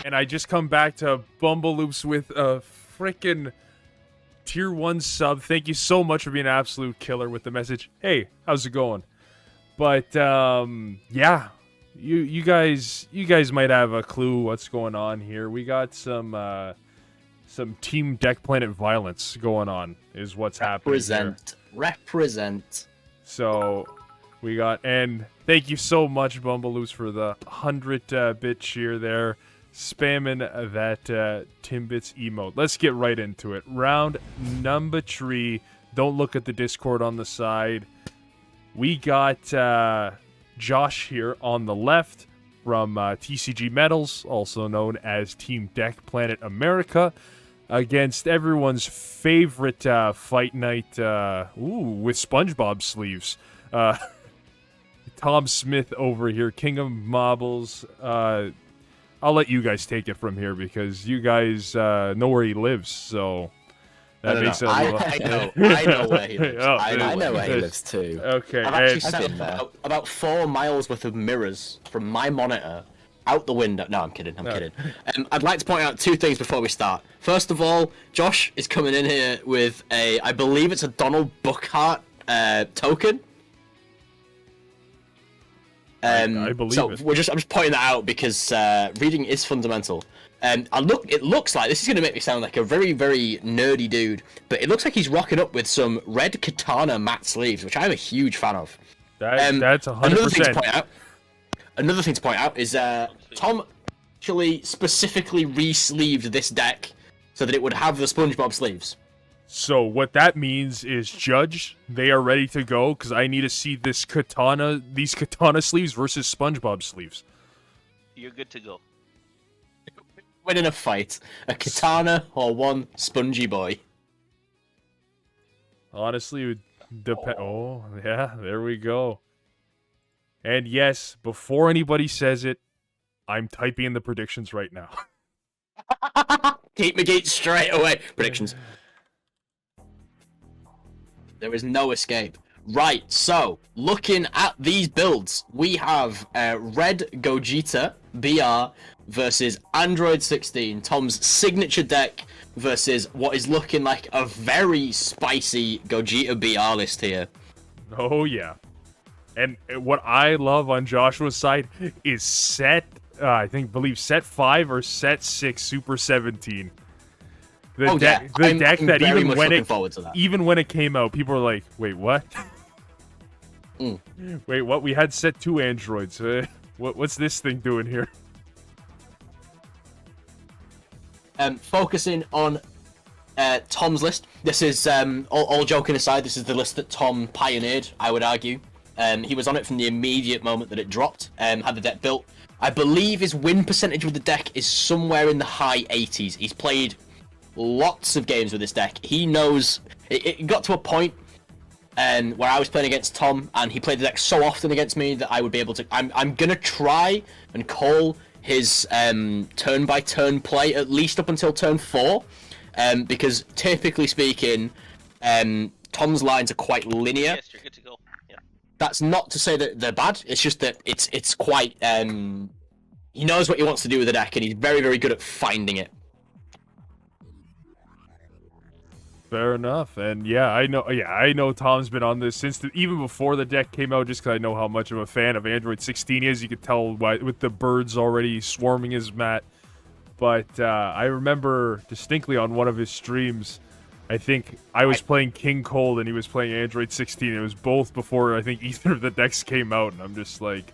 And I just come back to Bumbloops with a freaking tier 1 sub. Thank you so much for being an absolute killer with the message. Hey, how's it going? But yeah, you guys might have a clue what's going on here. We got some Team Deck Planet violence going on is what's happening here. Represent. So we got, and thank you so much, Bumbloops, for the 100-bit cheer there. Spamming that Timbits emote. Let's get right into it. Round number 3. Don't look at the Discord on the side. We got Josh here on the left from TCG Metals, also known as Team Deck Planet America, against everyone's favorite fight night with SpongeBob sleeves. Tom Smith over here, King of Marbles. I'll let you guys take it from here because you guys know where he lives, so that makes it. I know where he lives. I know where he lives too. Okay, I've actually set up about 4 miles worth of mirrors from my monitor out the window. No, I'm kidding. I'm kidding. I'd like to point out 2 things before we start. First of all, Josh is coming in here with I believe it's a Donald Buckhart token. I believe so it. I'm just pointing that out because reading is fundamental. It looks like this is going to make me sound like a very, very nerdy dude, but it looks like he's rocking up with some red katana matte sleeves, which I'm a huge fan of. That's 100%. Another thing to point out is Tom actually specifically re-sleeved this deck so that it would have the SpongeBob sleeves. So what that means is, Judge, they are ready to go because I need to see these katana sleeves versus SpongeBob sleeves. You're good to go. Win in a fight, a katana or one spongy boy. Honestly, it would depend. Oh, yeah, there we go. And yes, before anybody says it, I'm typing in the predictions right now. Keep McGee straight away. Predictions. There is no escape. Right, so, looking at these builds, we have Red Gogeta BR versus Android 16, Tom's signature deck versus what is looking like a very spicy Gogeta BR list here. Oh, yeah. And what I love on Joshua's side is set 5 or set 6 Super 17. The deck that even when it came out, people were like, "Wait, what? Wait, what? We had set 2 androids. What's this thing doing here?" Focusing on Tom's list. This is all joking aside. This is the list that Tom pioneered, I would argue. He was on it from the immediate moment that it dropped. Had the deck built. I believe his win percentage with the deck is somewhere in the high 80s. He's played lots of games with this deck. He knows it got to a point where I was playing against Tom and he played the deck so often against me that I would be able to I'm gonna try and call his turn by turn play at least up until turn 4, because typically speaking Tom's lines are quite linear. Yes, you're good to go. Yeah. That's not to say that they're bad, it's just that it's quite he knows what he wants to do with the deck and he's very, very good at finding it. Fair enough, and yeah, I know Tom's been on this since even before the deck came out, just because I know how much of a fan of Android 16 he is. You could tell with the birds already swarming his mat. But I remember distinctly on one of his streams, I think I was playing King Cold and he was playing Android 16. It was both before I think either of the decks came out, and I'm just like,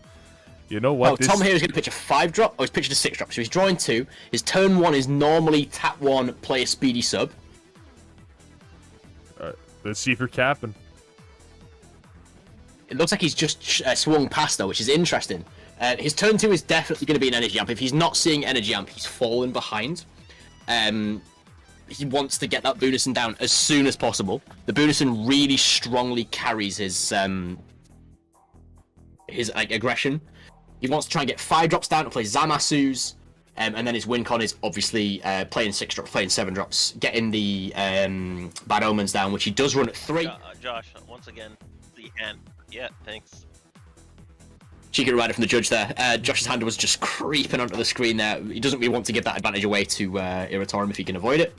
you know what? Tom here is going to pitch a 5-drop. Oh, he's pitching a 6-drop, so he's drawing 2. His turn 1 is normally tap 1, play a speedy sub. Let's see if you're capping. It looks like he's just swung past, though, which is interesting. His turn 2 is definitely going to be an energy amp. If he's not seeing energy amp, he's fallen behind. He wants to get that Bunison down as soon as possible. The Bunison really strongly carries his aggression. He wants to try and get 5-drops down to play Zamasu's. And then his win con is obviously playing 6-drops, playing 7-drops, getting the Bad Omens down, which he does run at 3. Josh, once again, the end. Yeah, thanks. cheeky reminder from the judge there. Josh's hand was just creeping onto the screen there. He doesn't really want to give that advantage away to Irritorum if he can avoid it.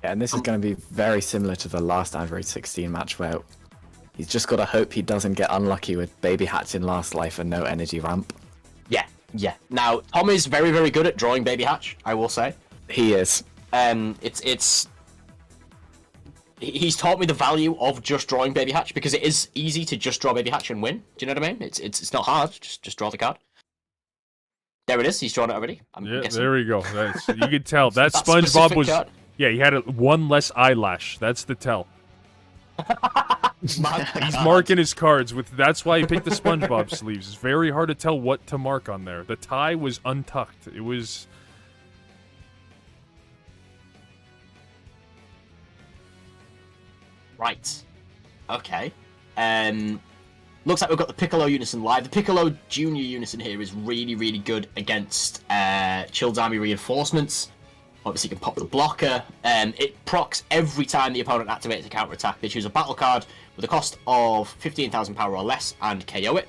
Yeah, and this is going to be very similar to the last Android 16 match where he's just got to hope he doesn't get unlucky with Baby Hatch in last life and no energy ramp. Yeah, yeah. Now, Tom is very, very good at drawing Baby Hatch, I will say. He is. He's taught me the value of just drawing Baby Hatch because it is easy to just draw Baby Hatch and win. Do you know what I mean? It's not hard. Just draw the card. There it is. He's drawn it already. I'm guessing. There we go. You can tell that SpongeBob was. Card. Yeah, he had one less eyelash. That's the tell. He's marking his cards with. That's why he picked the SpongeBob sleeves. It's very hard to tell what to mark on there. The tie was untucked. It was. Right. Okay. Looks like we've got the Piccolo Unison live. The Piccolo Junior Unison here is really, really good against Chilled Army reinforcements. Obviously, you can pop the blocker. It procs every time the opponent activates a counter-attack. They choose a battle card with a cost of 15,000 power or less and KO it.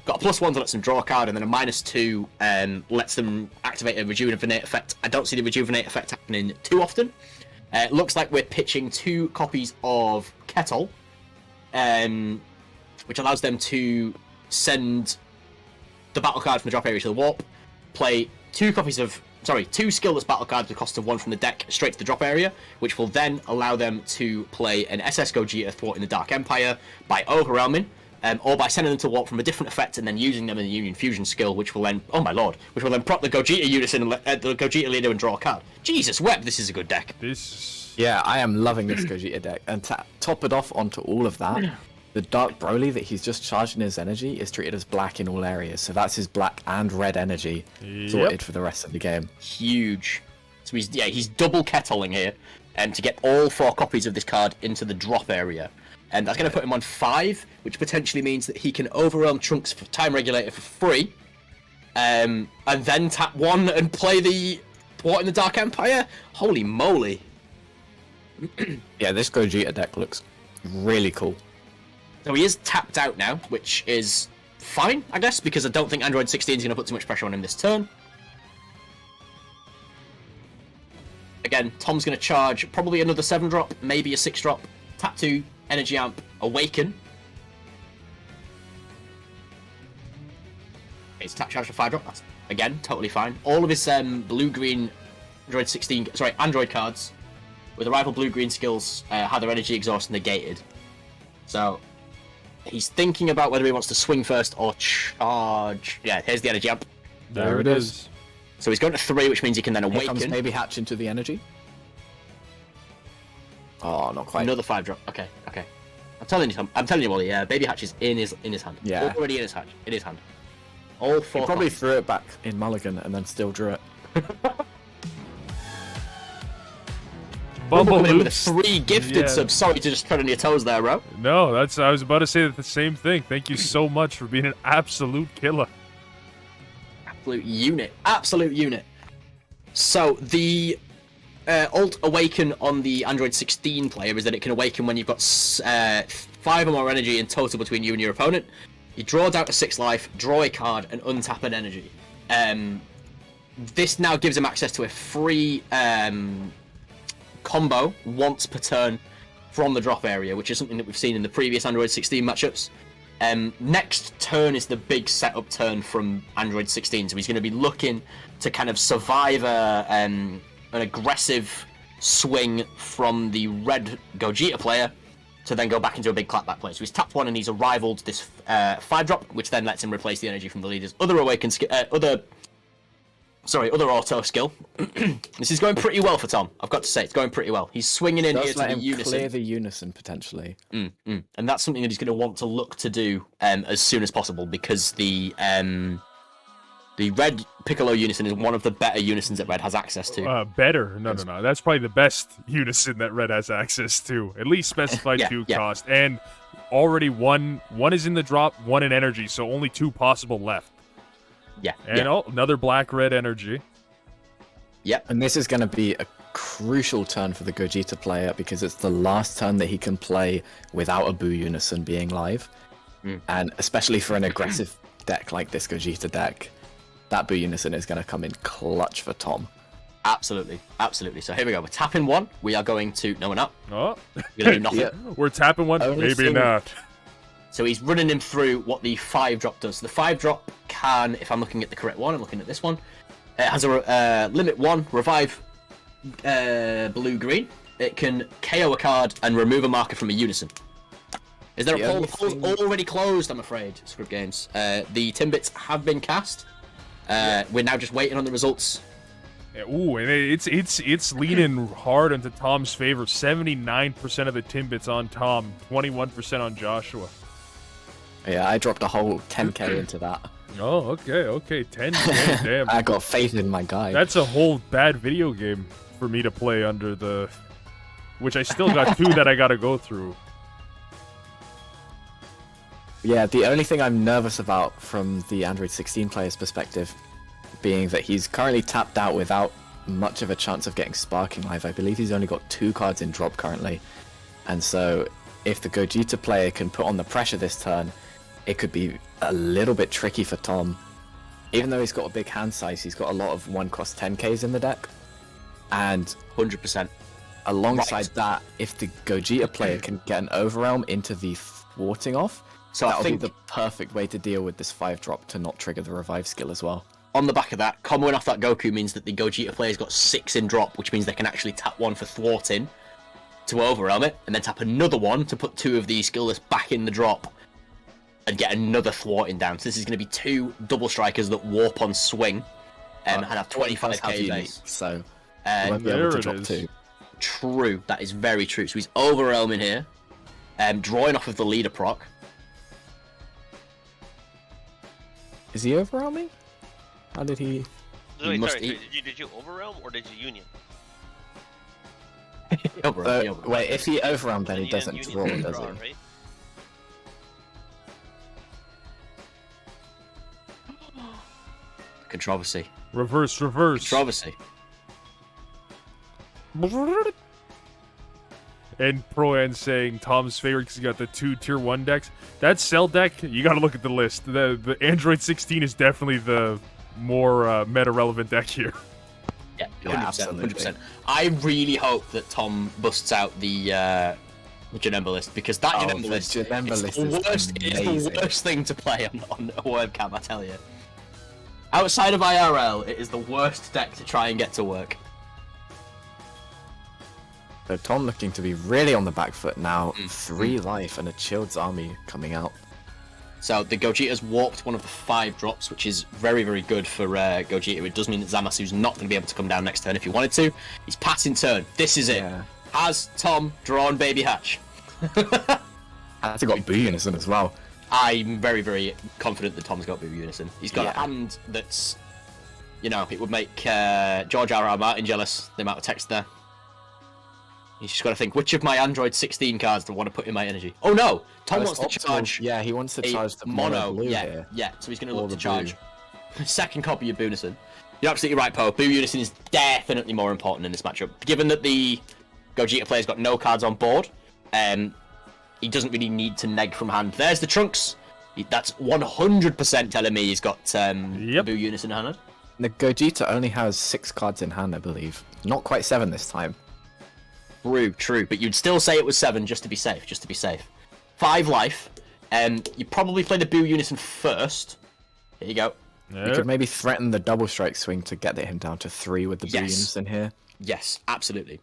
Got a +1 to let them draw a card, and then a -2 lets them activate a Rejuvenate effect. I don't see the Rejuvenate effect happening too often. It looks like we're pitching 2 copies of Kettle, which allows them to send the battle card from the drop area to the warp, play 2 skillless battle cards with a cost of 1 from the deck straight to the drop area, which will then allow them to play an SS Gogeta thwarting the Dark Empire by overwhelming, or by sending them to warp from a different effect and then using them in the Union Fusion skill, which will then, oh my lord, which will then prop the Gogeta Unison and the Gogeta leader and draw a card. Jesus Web, this is a good deck. Yeah, I am loving this Gogeta deck. And to top it off onto all of that, the Dark Broly that he's just charging his energy is treated as black in all areas. So that's his black and red energy sorted for the rest of the game. Huge. So he's double kettling here to get all 4 copies of this card into the drop area. And that's going to put him on 5, which potentially means that he can overwhelm Trunks for Time Regulator for free. And then tap 1 and play the Thwart in the Dark Empire? Holy moly. Yeah, this Gogeta deck looks really cool. So he is tapped out now, which is fine, I guess, because I don't think Android 16 is going to put too much pressure on him this turn. Again, Tom's going to charge probably another 7-drop, maybe a 6-drop. Tap 2, Energy Amp, Awaken. It's tap charge for 5-drop. That's, again, totally fine. All of his blue-green Android cards with the rival blue-green skills have their energy exhaust negated. So he's thinking about whether he wants to swing first or charge. Yeah, here's the energy amp. There it is. So he's going to 3, which means he can then awaken. Here comes Baby Hatch into the energy. Oh, not quite. Another 5-drop. Okay. I'm telling you, Wally. Yeah, Baby Hatch is in his hand. Yeah. Already in his hand. All 4. He probably threw it back in Mulligan and then still drew it. Bumble with 3 gifted subs. Sorry to just tread on your toes there, bro. No, I was about to say the same thing. Thank you so much for being an absolute killer. Absolute unit. So the alt awaken on the Android 16 player is that it can awaken when you've got 5 or more energy in total between you and your opponent. You draw down to 6 life, draw a card, and untap an energy. This now gives him access to a free combo once per turn from the drop area, which is something that we've seen in the previous Android 16 matchups. Next turn is the big setup turn from Android 16, so he's going to be looking to kind of survive an aggressive swing from the red Gogeta player to then go back into a big clapback play. So he's tapped 1 and he's arrivaled this 5-drop, which then lets him replace the energy from the leader's other other auto skill. This is going pretty well for Tom. I've got to say, it's going pretty well. He's swinging in here to the unison. Clear the unison potentially. And that's something that he's going to want to look to do as soon as possible, because the red Piccolo unison is one of the better unisons that red has access to. Better? No. That's probably the best unison that red has access to. At least specified 2 cost. And already one is in the drop, 1 in energy, so only 2 possible left. Yeah. And another black-red energy. Yep. And this is going to be a crucial turn for the Gogeta player because it's the last turn that he can play without a Boo Unison being live. And especially for an aggressive deck like this Gogeta deck, that Boo Unison is going to come in clutch for Tom. Absolutely, absolutely. So here we go. We're tapping one. We are going to... No, we're not. Oh, We're going to do nothing. Yeah. we're tapping one. Only Maybe thing- not. So he's running him through what the 5-drop does. So the 5-drop can, if I'm looking at the correct one, I'm looking at this one. It has a limit 1, revive blue-green. It can KO a card and remove a marker from a unison. Is there a poll? The poll's already closed, I'm afraid, Script Games. The Timbits have been cast. We're now just waiting on the results. Ooh, and it's leaning hard into Tom's favor. 79% of the Timbits on Tom, 21% on Joshua. Yeah, I dropped a whole 10k into that. Oh, okay, 10K, damn. I got faith in my guy. That's a whole bad video game for me to play under the... Which I still got 2 that I gotta go through. Yeah, the only thing I'm nervous about from the Android 16 player's perspective being that he's currently tapped out without much of a chance of getting Sparking Life. I believe he's only got 2 cards in drop currently. And so if the Gogeta player can put on the pressure this turn, it could be a little bit tricky for Tom. Even though he's got a big hand size, he's got a lot of 1-cost 10Ks in the deck. And 100%. alongside that, if the Gogeta player can get an Overwhelm into the thwarting off, So I that'll think be the perfect way to deal with this 5-drop to not trigger the revive skill as well. on the back of that, comboing off that Goku means that the Gogeta player's got 6 in drop, which means they can actually tap 1 for thwarting to overwhelm it, and then tap another 1 to put 2 of the skillless back in the drop and get another thwarting down. So this is going to be 2 double strikers that warp on swing and have 25k base. So you won't be there able to it drop is. 2. True, that is very true. So he's overwhelming here, drawing off of the leader proc. Is he overwhelming? How did he... Wait, must sorry, eat. did you overwhelm or did you union? Wait, if he overwhelmed, then he Union- doesn't union draw, doesn't does draw, he? right? Controversy. Reverse. Controversy. And Pro-N saying Tom's favorite because he got the 2 tier 1 decks. That Cell deck, you gotta look at the list. The Android 16 is definitely the more meta-relevant deck here. Yeah, Yeah, 100%, absolutely. 100%. I really hope that Tom busts out the Janemba list, because that Oh, Janemba the list, Janemba is list the is worst, it is the amazing. worst thing to play on a webcam, I tell you. Outside of IRL, it is the worst deck to try and get to work. So Tom looking to be really on the back foot now. Mm. 3 life and a Chilled's army coming out. So the Gogeta's warped one of the 5 drops, which is very, very good for Gogeta. It does mean that Zamasu's not going to be able to come down next turn if he wanted to. He's passing turn. This is it. Yeah. Has Tom drawn Baby Hatch? Has he got Boo Unison as well? I'm very, very confident that Tom's got Boo Unison. He's got a Yeah. hand that's, you know, it would make George R.R. Martin jealous, the amount of text there. He's just got to think, which of my Android 16 cards do I want to put in my energy? Oh no! Tom wants to charge Yeah, he wants to a charge the mono. blue Yeah, here. yeah. So he's going to Or look to the charge. Second copy of Boo Unison. You're absolutely right, Poe. Boo Unison is definitely more important in this matchup. Given that the Gogeta player's got no cards on board, he doesn't really need to neg from hand. There's the Trunks. That's 100% telling me he's got Yep. Boo Unison in hand. The Gogeta only has 6 cards in hand, I believe. Not quite 7 this time. True. But you'd still say it was 7 just to be safe. 5 life. You probably play the Boo Unison first. Here you go. You could maybe threaten the double strike swing to get him down to 3 with the Boo Yes. Unison here. Yes, absolutely.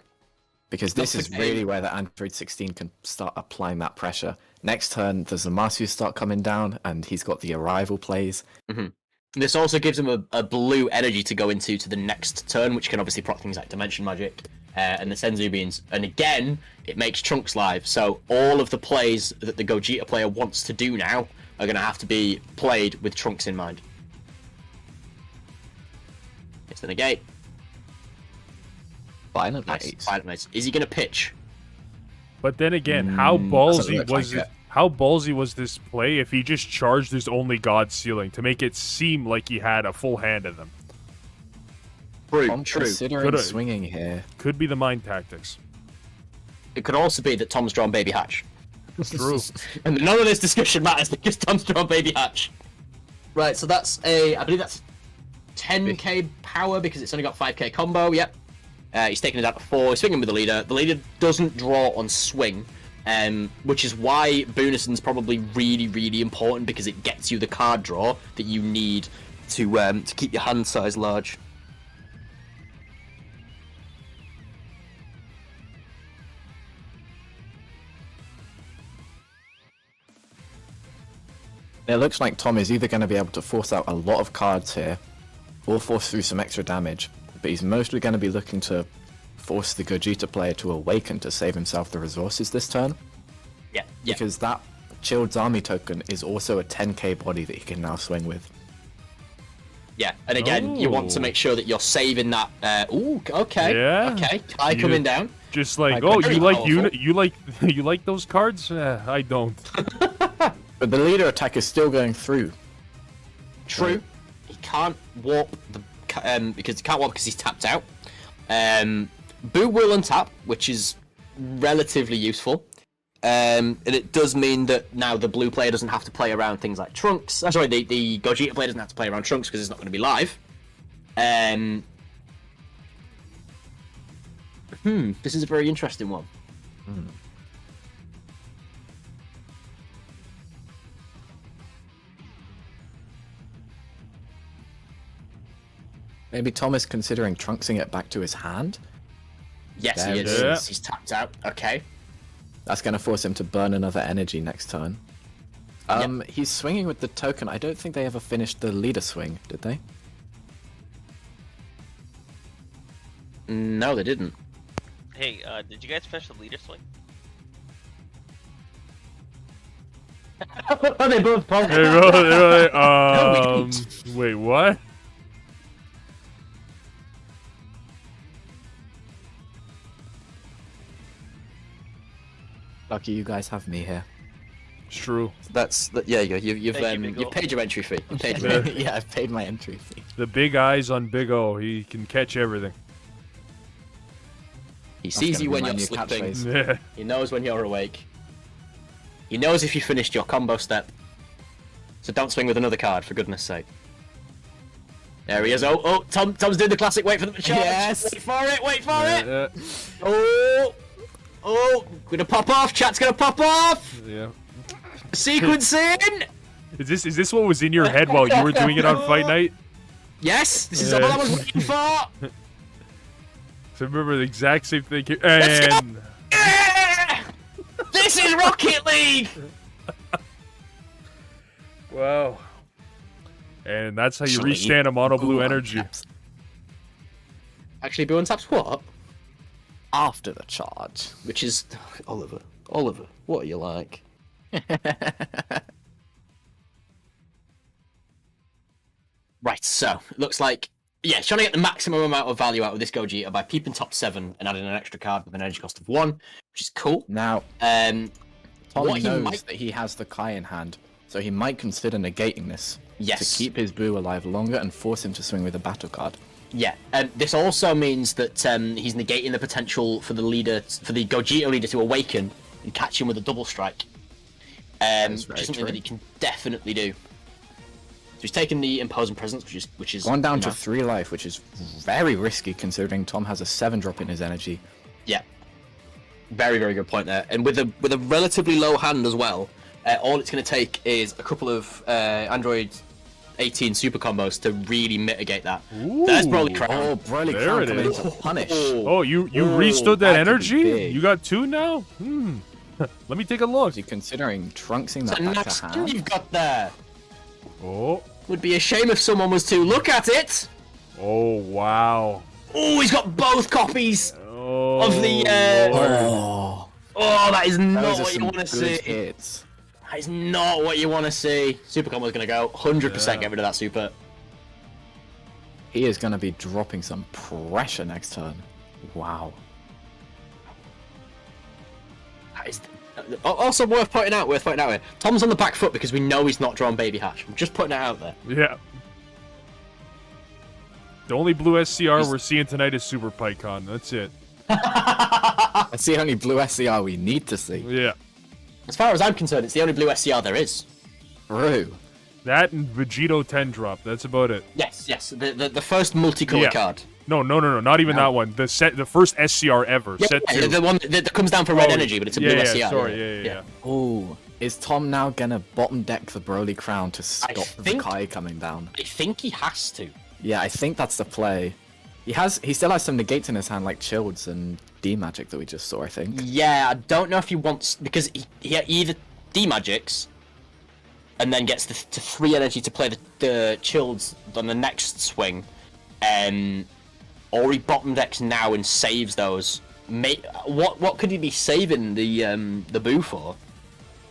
Because this Not is the really game. where the Android 16 can start applying that pressure. Next turn, the Zamasu start coming down, and he's got the arrival plays. This also gives him a blue energy to go into to the next turn, which can obviously proc things like Dimension Magic and the Senzu Beans. And again, it makes Trunks live. So all of the plays that the Gogeta player wants to do now are going to have to be played with Trunks in mind. It's the negate. Violent Nice. Rage. Violent Mace. Is he going to pitch? But then again, how doesn't ballsy look was like it? it. How ballsy was this play if he just charged his only God ceiling to make it seem like he had a full hand of them? I'm True. considering Coulda- swinging here. Could be the mind tactics. It could also be that Tom's drawn Baby Hatch. True. And none of this discussion matters because Tom's drawn Baby Hatch. Right, so that's I believe that's 10k power because it's only got 5k combo. Yep. He's taking it down to 4. He's swinging with the leader. The leader doesn't draw on swing, which is why Boonison's probably really, really important because it gets you the card draw that you need to keep your hand size large. It looks like Tom is either going to be able to force out a lot of cards here, or force through some extra damage, but he's mostly going to be looking to force the Gogeta player to awaken to save himself the resources this turn. Yeah. Because that Chilled's Army token is also a 10k body that he can now swing with. Yeah, and again, you want to make sure that you're saving that. Ooh, okay. Yeah. Okay. Kai coming down. Just like, Like, oh, very you like powerful. you like those cards? I don't. But the leader attack is still going through. True. He can't warp because he can't warp because he's tapped out. Boo will untap, which is relatively useful. And it does mean that now the blue player doesn't have to play around things like Trunks. Sorry, the Gogeta player doesn't have to play around Trunks because it's not going to be live. This is a very interesting one. Maybe Tom is considering trunksing it back to his hand. Yes, There he it is. is. He's tapped out. Okay. That's going to force him to burn another energy next turn. He's swinging with the token. I don't think they ever finished the leader swing, did they? No, they didn't. Hey, did you guys finish the leader swing? They both probably. Hey, really, No, we didn't. wait, what? Lucky you guys have me here. It's true. Yeah, you go. You've Thank you, Big O. paid your entry fee. You paid your Yeah. Yeah, I've paid my entry fee. The big eyes on Big O. He can catch everything. He sees gonna you be when my you're new sleeping. catchphrase. Yeah. He knows when you're awake. He knows if you finished your combo step. So don't swing with another card, for goodness sake. There he is. Oh, Tom's doing the classic wait for the charge. Yes. Wait for it, wait for it. Yeah. Gonna pop off. Chat's gonna pop off. Yeah. Sequencing. Is this what was in your head while you were doing it on Fight Night? Yes, this is Yeah. what I was waiting for. So remember the exact same thing. Here. Let's go. And Yeah! This is Rocket League. wow. And that's how you Actually, restand a mono blue Ooh, energy. untaps Actually, Boo untaps what? After the charge. Which is Oliver, what are you like? Right, so it looks like trying to get the maximum amount of value out of this Gogeta by peeping top 7 and adding an extra card with an energy cost of 1, which is cool. Now, Um, Tom what he knows might- that he has the Kai in hand, so he might consider negating this Yes. to keep his Boo alive longer and force him to swing with a battle card. Yeah, this also means that he's negating the potential for the Gogeta leader to awaken and catch him with a double strike. Which is very something true. that he can definitely do. So he's taking the imposing presence, which is Gone down to you know, 3 life, which is very risky considering Tom has a 7 drop in his energy. yeah, very very good point there. And with a relatively low hand as well, all it's going to take is a couple of Android 18 super combos to really mitigate that. There's Broly Crown. Oh, Broly There Crown it coming is. in to punish. Oh, you Oh, restood that that could be energy? big. You got 2 now? Let me take a look. Is he considering trunksing It's that a back nice to skin hand? you've got there. Oh. Would be a shame if someone was to look at it. Oh, wow. Oh, he's got both copies Oh, of the. Lord. Oh, that is not Those are what you some want to good see. hits. That is not what you want to see. Super combo's gonna go 100%. Yeah. Get rid of that super. He is going to be dropping some pressure next turn. Wow. That is also worth pointing out. Here. Tom's on the back foot because we know he's not drawn Baby Hatch. I'm just putting it out there. Yeah. The only blue SCR we're seeing tonight is Super PyCon. That's it. That's the only blue SCR we need to see. Yeah. As far as I'm concerned, it's the only blue SCR there is. True. That and Vegito 10 drop. That's about it. Yes, the first multicolour Yeah. card. No, not even that one. The first SCR ever. Yeah, Set 2. the one that comes down for red Oh, energy, but it's a yeah, blue yeah, SCR. sorry, yeah. Ooh. Is Tom now gonna bottom deck the Broly crown to stop the think- Kai coming down? I think he has to. Yeah, I think that's the play. He still has some negates in his hand, like Childs and D Magic that we just saw, I think. Yeah, I don't know if he wants, because he either D-Magics and then gets to 3 energy to play the Childs on the next swing, or he bottom decks now and saves those. What could he be saving the Boo for?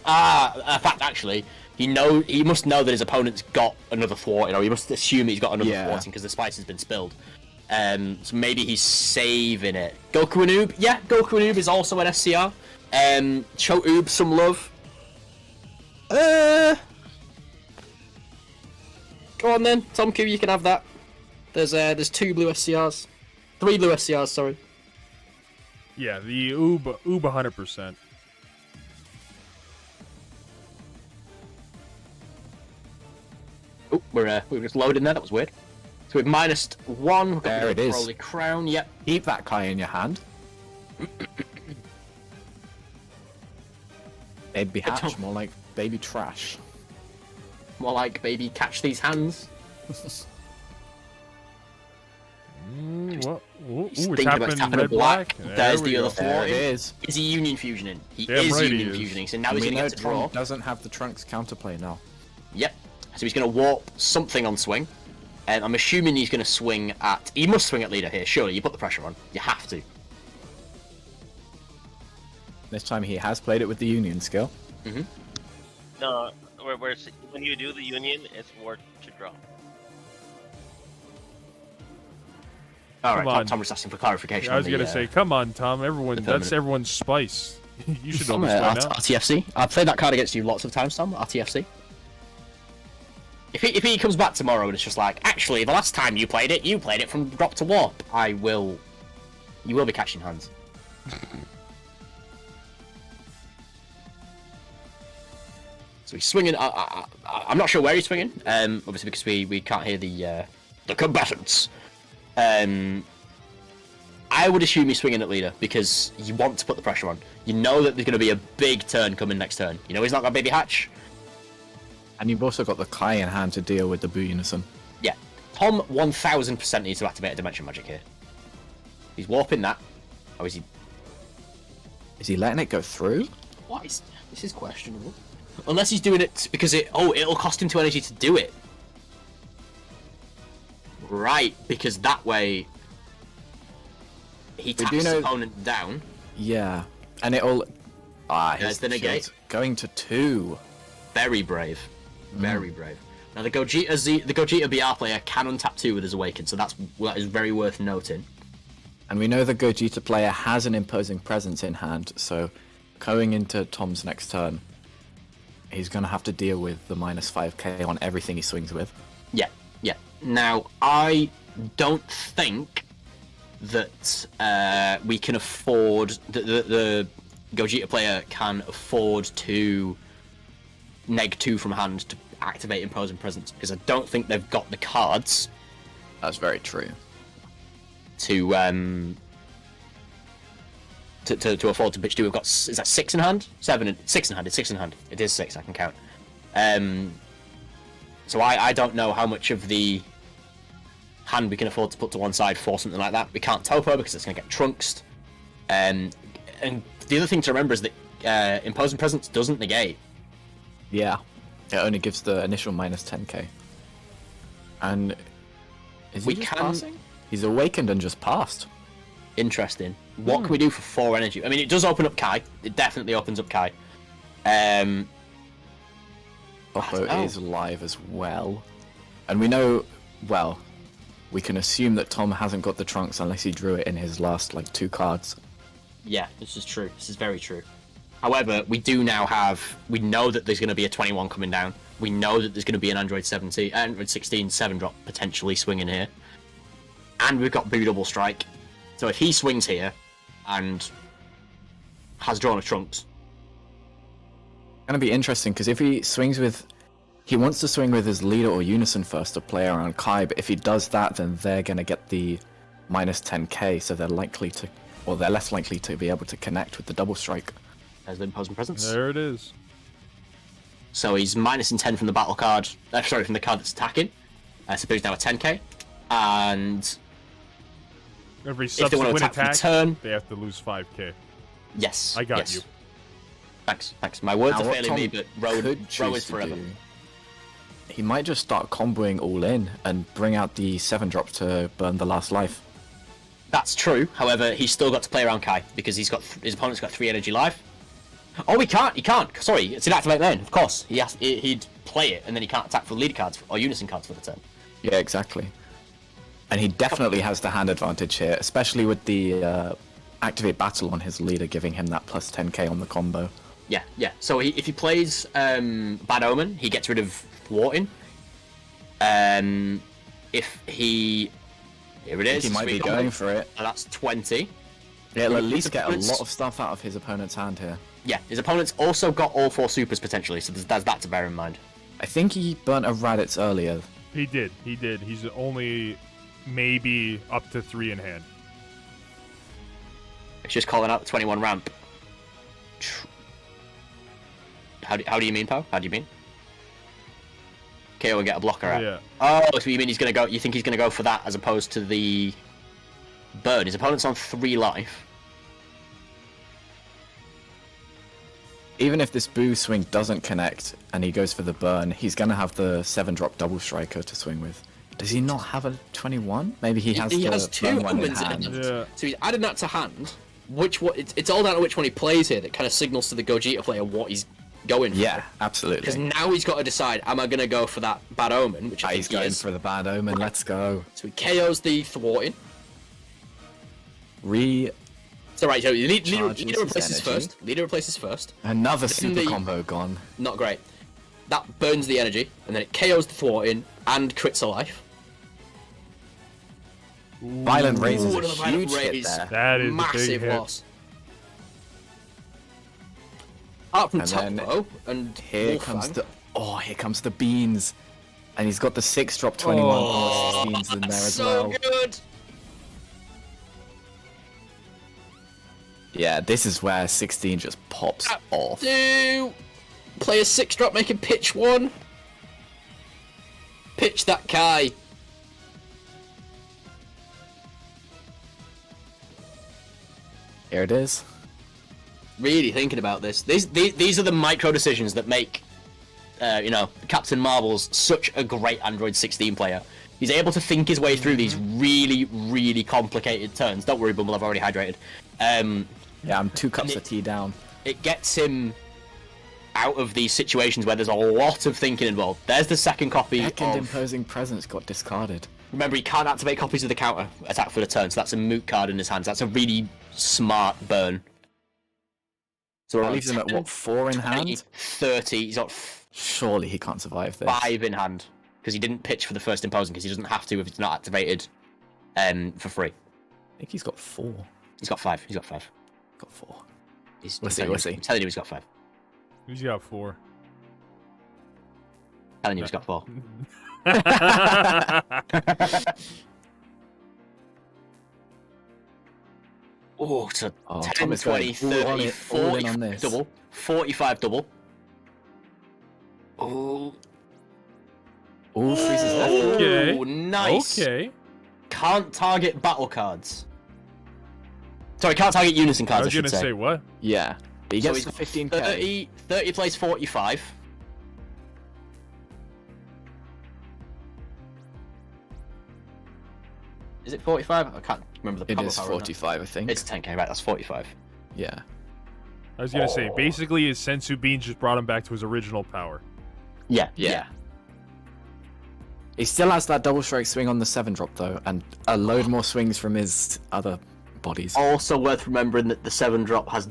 In fact, actually, he must know that his opponent's got another thwarting, or he must assume he's got another thwarting because the spice has been spilled. So maybe he's saving it. Goku and Oob, yeah, Goku and Oob is also an SCR. Show Oob some love. Go on then, Tom Q, you can have that. There's 2 blue SCRs, 3 blue SCRs, sorry. Yeah, the Oob 100%. Oh, we're just loading there. That was weird. So we've -1. We've got There it the is. Broly crown. Yep. Keep that Kai in your hand. Baby hatch, more like baby trash. More like baby, catch these hands. What? Ooh, He's it's thinking about happened tapping a red black. black. There's we the go. other There thought. it is. Is he union fusioning? He Damn is right he union is. fusioning. So now he's We going to know get to draw. Tom doesn't have the Trunks counterplay now. Yep. So he's going to warp something on swing. And I'm assuming he's going to swing at... He must swing at leader here, surely. You put the pressure on. You have to. This time he has played it with the Union skill. No, when you do the union, it's war to draw. All Come right, on. Tom was asking for clarification. I was on gonna the, say, come on, Tom. That's permanent. everyone's spice. You should know Tom, this by now. RTFC. I've played that card against you lots of times, Tom. RTFC. If he comes back tomorrow and it's just like, actually, the last time you played it from drop to warp, you will be catching hands. So he's swinging. I'm not sure where he's swinging. Obviously because we can't hear the combatants. I would assume he's swinging at leader because you want to put the pressure on. You know that there's going to be a big turn coming next turn. You know he's not got baby hatch. And you've also got the Kai in hand to deal with the Boo Unison. Yeah, Tom 1000% needs to activate a dimension magic here. He's warping that. Oh, is he? Is he letting it go through? What is? This is questionable. Unless he's doing it because it'll cost him 2 energy to do it. Right, because that way he taps his opponent down. Yeah, and it'll. There's the negate. shield's going to 2. Very brave. Very brave. Now the Gogeta BR player can untap 2 with his Awaken, so that is very worth noting. And we know the Gogeta player has an imposing presence in hand, so going into Tom's next turn, he's going to have to deal with the -5k on everything he swings with. Yeah, yeah. Now, I don't think that we can afford... The Gogeta player can afford to neg 2 from hand to activate Imposing Presence, because I don't think they've got the cards That's very true. to afford to pitch 2. We've got... Is that 6 in hand? 7 6 in hand. It's 6 in hand. It is 6, I can count. So I don't know how much of the hand we can afford to put to one side for something like that. We can't topo because it's going to get trunksed. And the other thing to remember is that Imposing Presence doesn't negate. Yeah, it only gives the initial -10k. And is he just passing? He's awakened and just passed. Interesting. What can we do for 4 energy? I mean, it does open up Kai. It definitely opens up Kai. Oppo is live as well. And we know, well, we can assume that Tom hasn't got the Trunks unless he drew it in his last, 2 cards. Yeah, this is true. This is very true. However, we do now have... We know that there's going to be a 21 coming down. We know that there's going to be an Android 16 7-drop potentially swinging here. And we've got Boo Double Strike. So if he swings here and has drawn a Trunks, Gonna be interesting because if he swings with, he wants to swing with his leader or unison first to play around Kai. But if he does that, then they're gonna get the minus 10k, so they're likely to, or they're less likely to be able to connect with the double strike. There's the imposing presence. There it is. So he's minus in 10 from the battle card. Sorry, from the card that's attacking. So he's now a 10k. And Every if they want subsequent to attack for attack, the turn, they have to lose 5k. yes. I got yes. you. Thanks. My words Now, are what failing Tom me, but row could choose is to forever. do, he might just start comboing all in and bring out the 7-drop to burn the last life. That's true. However, he's still got to play around Kai because his opponent's got 3 energy life. Oh, he can't. He can't. Sorry, it's inactivate main. Of course, he'd play it, and then he can't attack for leader cards or unison cards for the turn. Yeah, exactly. And he definitely has the hand advantage here, especially with the activate battle on his leader, giving him that plus 10k on the combo. Yeah. So if he plays Bad Omen, he gets rid of thwarting. If he... Here it is. He might be sweet going combo. for it. And that's 20. He'll at least His get a opponent's- lot of stuff out of his opponent's hand here. Yeah, his opponent's also got all 4 supers potentially, so there's that to bear in mind. I think he burnt a Raditz earlier. He did. He's only maybe up to 3 in hand. It's just calling out the 21 ramp. How do you mean, Poe? How do you mean? KO and get a blocker out. Yeah. Oh, so you mean he's gonna go? You think he's gonna go for that as opposed to the burn? His opponent's on 3 life. Even if this boo swing doesn't connect and he goes for the burn, he's gonna have the 7-drop double striker to swing with. Does he not have a 21? Maybe he has. He the has 2 burn one in omens in hand. hand. Yeah. So he's adding that to hand. Which one? It's all down to which one he plays here. That kind of signals to the Gogeta player what he's going for. Yeah, Because absolutely. now he's got to decide: am I gonna go for that bad omen? Which I think He's he going is. for the bad omen. Let's go. So he KOs the thwarting. So right, so leader Charges his replaces energy. first. Leader replaces first. Another Then super the- combo gone. Not great. That burns the energy, and then it KOs the thwarting and crits a life. Violent Raise is Ooh, a another Violent huge hit Raise. there. That is a Massive big hit. loss. Up from And top then though, and Here comes Wolfgang. here comes the beans, and he's got the 6-drop 21 Oh, 16s in there as so well. good. Yeah, this is where 16 just pops off. Do play a 6-drop, make him pitch 1. Pitch that Kai. Here it is. Really thinking about this. These are the micro decisions that make, Captain Marvel's such a great Android 16 player. He's able to think his way through these really, really complicated turns. Don't worry, Bumble, I've already hydrated. Yeah, I'm 2 cups of tea down. It gets him out of these situations where there's a lot of thinking involved. There's the second copy Second of... imposing presence got discarded. Remember, he can't activate copies of the counter attack for the turn, so that's a moot card in his hands. That's a really smart burn. So we're That on leaves him at 10, what, 4 in 20, hand? 30. He's got Surely he can't survive this. 5 in hand because he didn't pitch for the first imposing because he doesn't have to if it's not activated for free. I think he's got 4. He's got 5. He's got 5. Got 4. I'm telling you he's got 5. He's got 4. Telling you he's got 4. Oh, so Oh, 10, Tom is 20, going all on 30, it, all in 40 on this. double, 45 double. Oh, All freezes left. Okay. Oh, nice. Okay. Can't target battle cards. Sorry, can't target unison I cards, I, was should gonna say. say what? Yeah. He So gets he's the 15k. 30 plays 45. Is it 45? I can't remember the It combo is power on that. 45, I think. It's 10k, right? That's 45. Yeah. I was gonna say basically his Sensu Bean just brought him back to his original power. Yeah, Yeah. He still has that double strike swing on the 7-drop though, and a load more swings from his other bodies. Also worth remembering that the 7-drop has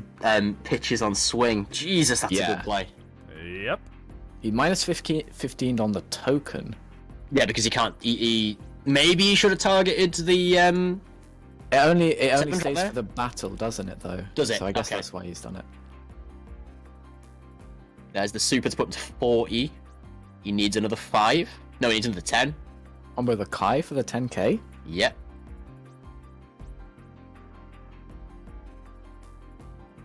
pitches on swing. Jesus, that's a Yeah. good play. Yep. He minus 15 on the token. Yeah, because he can't. Maybe he should have targeted the. It only 7-drop stays there? for the battle, doesn't it though? Does it? So I guess Okay. that's why he's done it. There's the super to put him to 40. He needs another 5. No, he needs another 10. Combo the Kai for the 10k. Yep.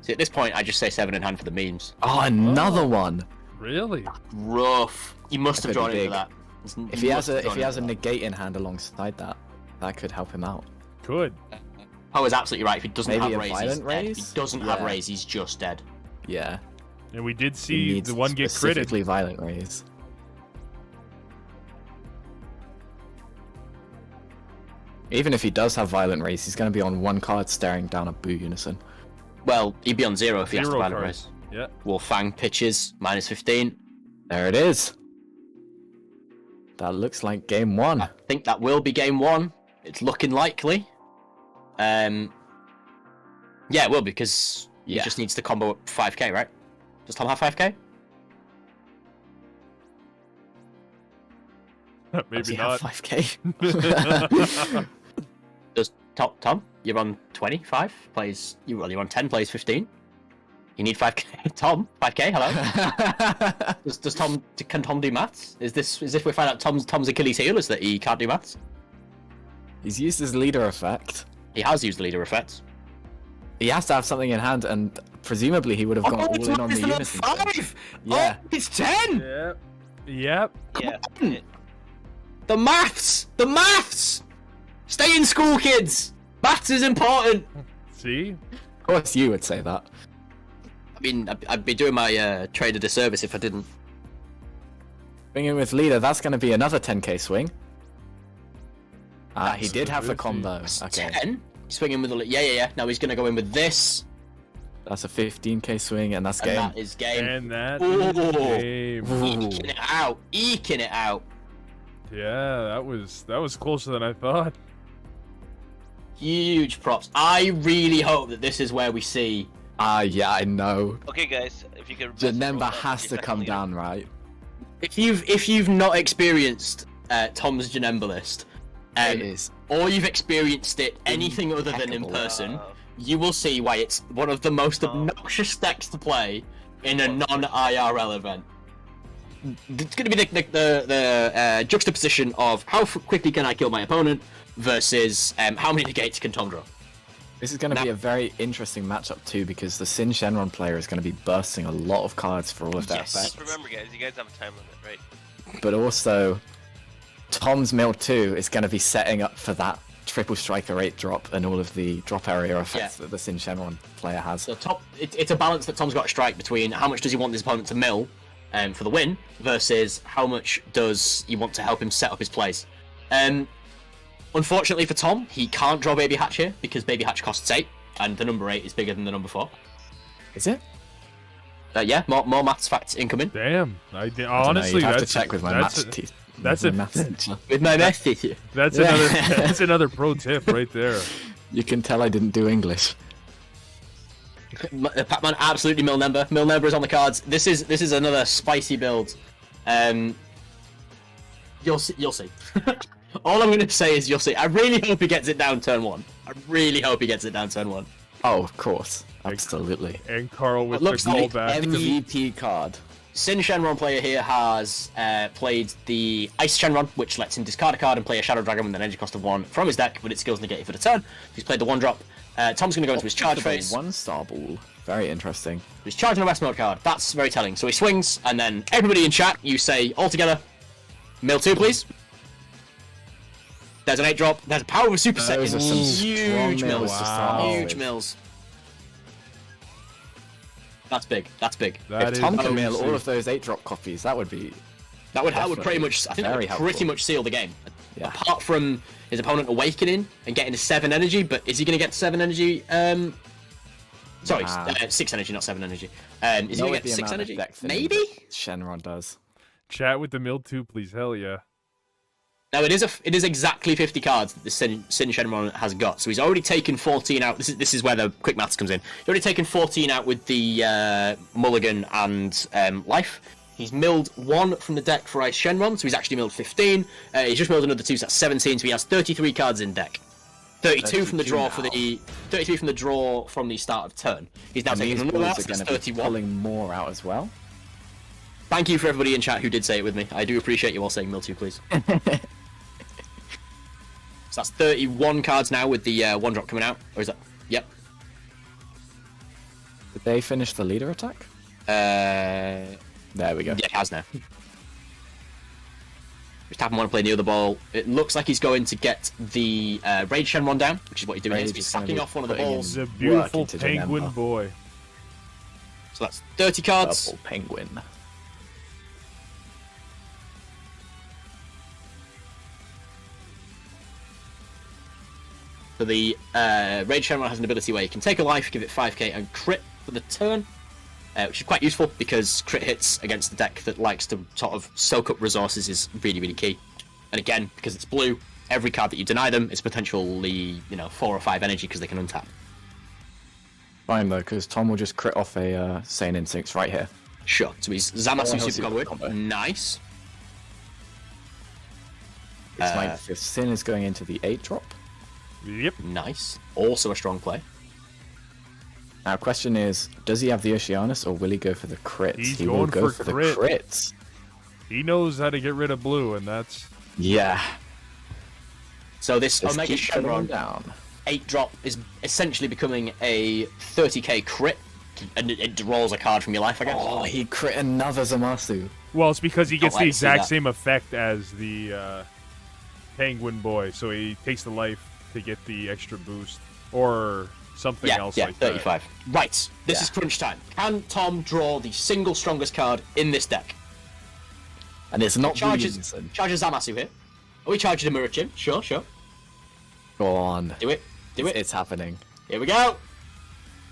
See, at this point, I just say 7 in hand for the memes. Oh, another one. Really? Rough. You must have That drawn could be into big. that. If he has a negate in hand alongside that, that could help him out. Could. Poe is absolutely right. If he doesn't Maybe have a raise, he's violent dead. If raise? he doesn't have Yeah. raise, he's just dead. Yeah. And we did He see needs the one get specifically critted. violent raise. Even if he does have violent raise, he's going to be on one card staring down a Boo Unison. Well, he'd be on 0 if he has to Zero violent cards. raise. Yeah. Wolfang pitches, -15. There it is. That looks like game one. I think that will be game 1. It's looking likely. Yeah, it will, because he Yeah. just needs to combo up 5k, right? Does Tom have 5k? Does Maybe he not. have 5k? Does Tom? You're on 25. You're on 10. Plays 15. You need 5k. Tom, 5k. Hello. Does Tom? Can Tom do maths? Is this as if we find out Tom's Achilles heel is that he can't do maths? He's used his leader effect. He has used the leader effect. He has to have something in hand, and presumably he would have gone all in on the Unison. 5. Yeah. Oh, it's 10. Yep. Yep. Yeah. The maths. The maths. Stay in school, kids. Maths is important. See? Of course you would say that. I mean, I'd be doing my trade a disservice if I didn't. Swinging with leader, that's going to be another 10k swing. He That's did have the 50. combo. Okay. 10. Swinging with the yeah. Now he's gonna go in with this, That's a 15k swing, and that's and game. that is game. And that Ooh. is game. Eking it out. Eking it out. Yeah, that was closer than I thought. Huge props. I really hope that this is where we see. Yeah, I know. Okay, guys, if you could. Janemba has to come down, right? If you've not experienced Tom's Janemba list, It is. or you've experienced it anything other than in Impeccable. person, you will see why it's one of the most obnoxious decks to play in a non-IRL event. It's going to be the juxtaposition of how quickly can I kill my opponent versus how many negates can Tom draw. This is going to be a very interesting matchup too, because the Sin Shenron player is going to be bursting a lot of cards for all of their Yes. effects. Just remember, guys, you guys have a time limit, right? But also, Tom's Mill 2 is going to be setting up for that triple striker 8 drop and all of the drop area effects that the Sin Shenron player has. So it's a balance that Tom's got to strike between how much does he want his opponent to mill for the win versus how much does he want to help him set up his plays. Unfortunately for Tom, he can't draw Baby Hatch here because Baby Hatch costs 8 and the number 8 is bigger than the number 4. Is it? Yeah, more maths facts incoming. Damn. I don't know, Honestly, you'd have that's to check with my that's maths teacher. that's my a- maths teacher. With my maths teacher. That's Yeah. another that's another pro tip right there. You can tell I didn't do English. Pac-Man absolutely Milnember. Milnember is on the cards. This is another spicy build. You'll see. You'll see. All I'm going to say is you'll see. I really hope he gets it down turn 1. I really hope he gets it down turn 1. Oh, of course. Absolutely. And Carl with It looks the like callback. MVP card. Sin Shenron player here has played the Ice Shenron, which lets him discard a card and play a Shadow Dragon with an energy cost of 1 from his deck, but it skills negated for the turn. He's played the 1-drop. Tom's going to go into his charge phase. 1-star ball. Very interesting. He's charging a West Mode card. That's very telling. So he swings, and then everybody in chat, you say all together, mill 2, please. There's an 8-drop. There's a power of a superset. Those are some Huge strong mills. mills to start Wow. Huge with. mills. That's big. That's big. That If is Tom can mill crazy. all of those 8-drop copies, that would be... That would Definitely. pretty much. I think that Very would pretty helpful. much seal the game. Yeah. Apart from his opponent awakening and getting to 7 energy, but is he going to get to 7 energy? Sorry, Nah. 6 energy, not 7 energy. Is he Not going to with get the to 6 amount of energy? deck thinning Maybe. that Shenron does. Chat with the mill 2, please. Hell yeah. Now it is exactly 50 cards that the Sin Shenron has got. So he's already taken 14 out. This is where the quick maths comes in. He's already taken 14 out with the Mulligan and Life. He's milled 1 from the deck for Ice Shenron, so he's actually milled 15. He's just milled another 2, so that's 17. So he has 33 cards in deck. 32 from the draw for the 33 from the draw from the start of turn. He's now And taking these another out, balls so are that's going to be 31. pulling more out as well. Thank you for everybody in chat who did say it with me. I do appreciate you all saying Miltu, please. So that's 31 cards now with the 1-drop coming out. Or is that? Yep. Did they finish the leader attack? There we go. Yeah, it has now. Just happen want to play the other ball. It looks like he's going to get the Rage Shenron down, which is what he's doing. He's sacking off one of the balls. The beautiful penguin Janemba. boy. So that's 30 cards. Purple penguin. So the Rage Shenron has an ability where you can take a life, give it 5k, and crit for the turn, which is quite useful because crit hits against the deck that likes to sort of soak up resources is really, really key. And again, because it's blue, every card that you deny them is potentially, 4 or 5 energy because they can untap. Fine though, because Tom will just crit off a Sane Instincts right here. Sure. So he's Zamasu he'll super super combo. combo. Nice. It's my fifth Sin is going into the 8-drop. Yep. Nice. Also a strong play. Now, question is, does he have the Oceanus or will he go for the crits? He's He will going go for the crit. crits. He knows how to get rid of blue, and that's... Yeah. So this Just Omega keep putting him Shenron down. 8-drop is essentially becoming a 30k crit, and it draws a card from your life, I guess. Oh, he crit another Zamasu. Well, it's because he gets like the to see exact that. same effect as the penguin boy, so he takes the life to get the extra boost, or something else like 35. Right, this Yeah. is crunch time. Can Tom draw the single strongest card in this deck? And it's not Charges Williamson. Zamasu here. Are we charging a Mirachin? Sure. Go on. Do it. It's happening. Here we go.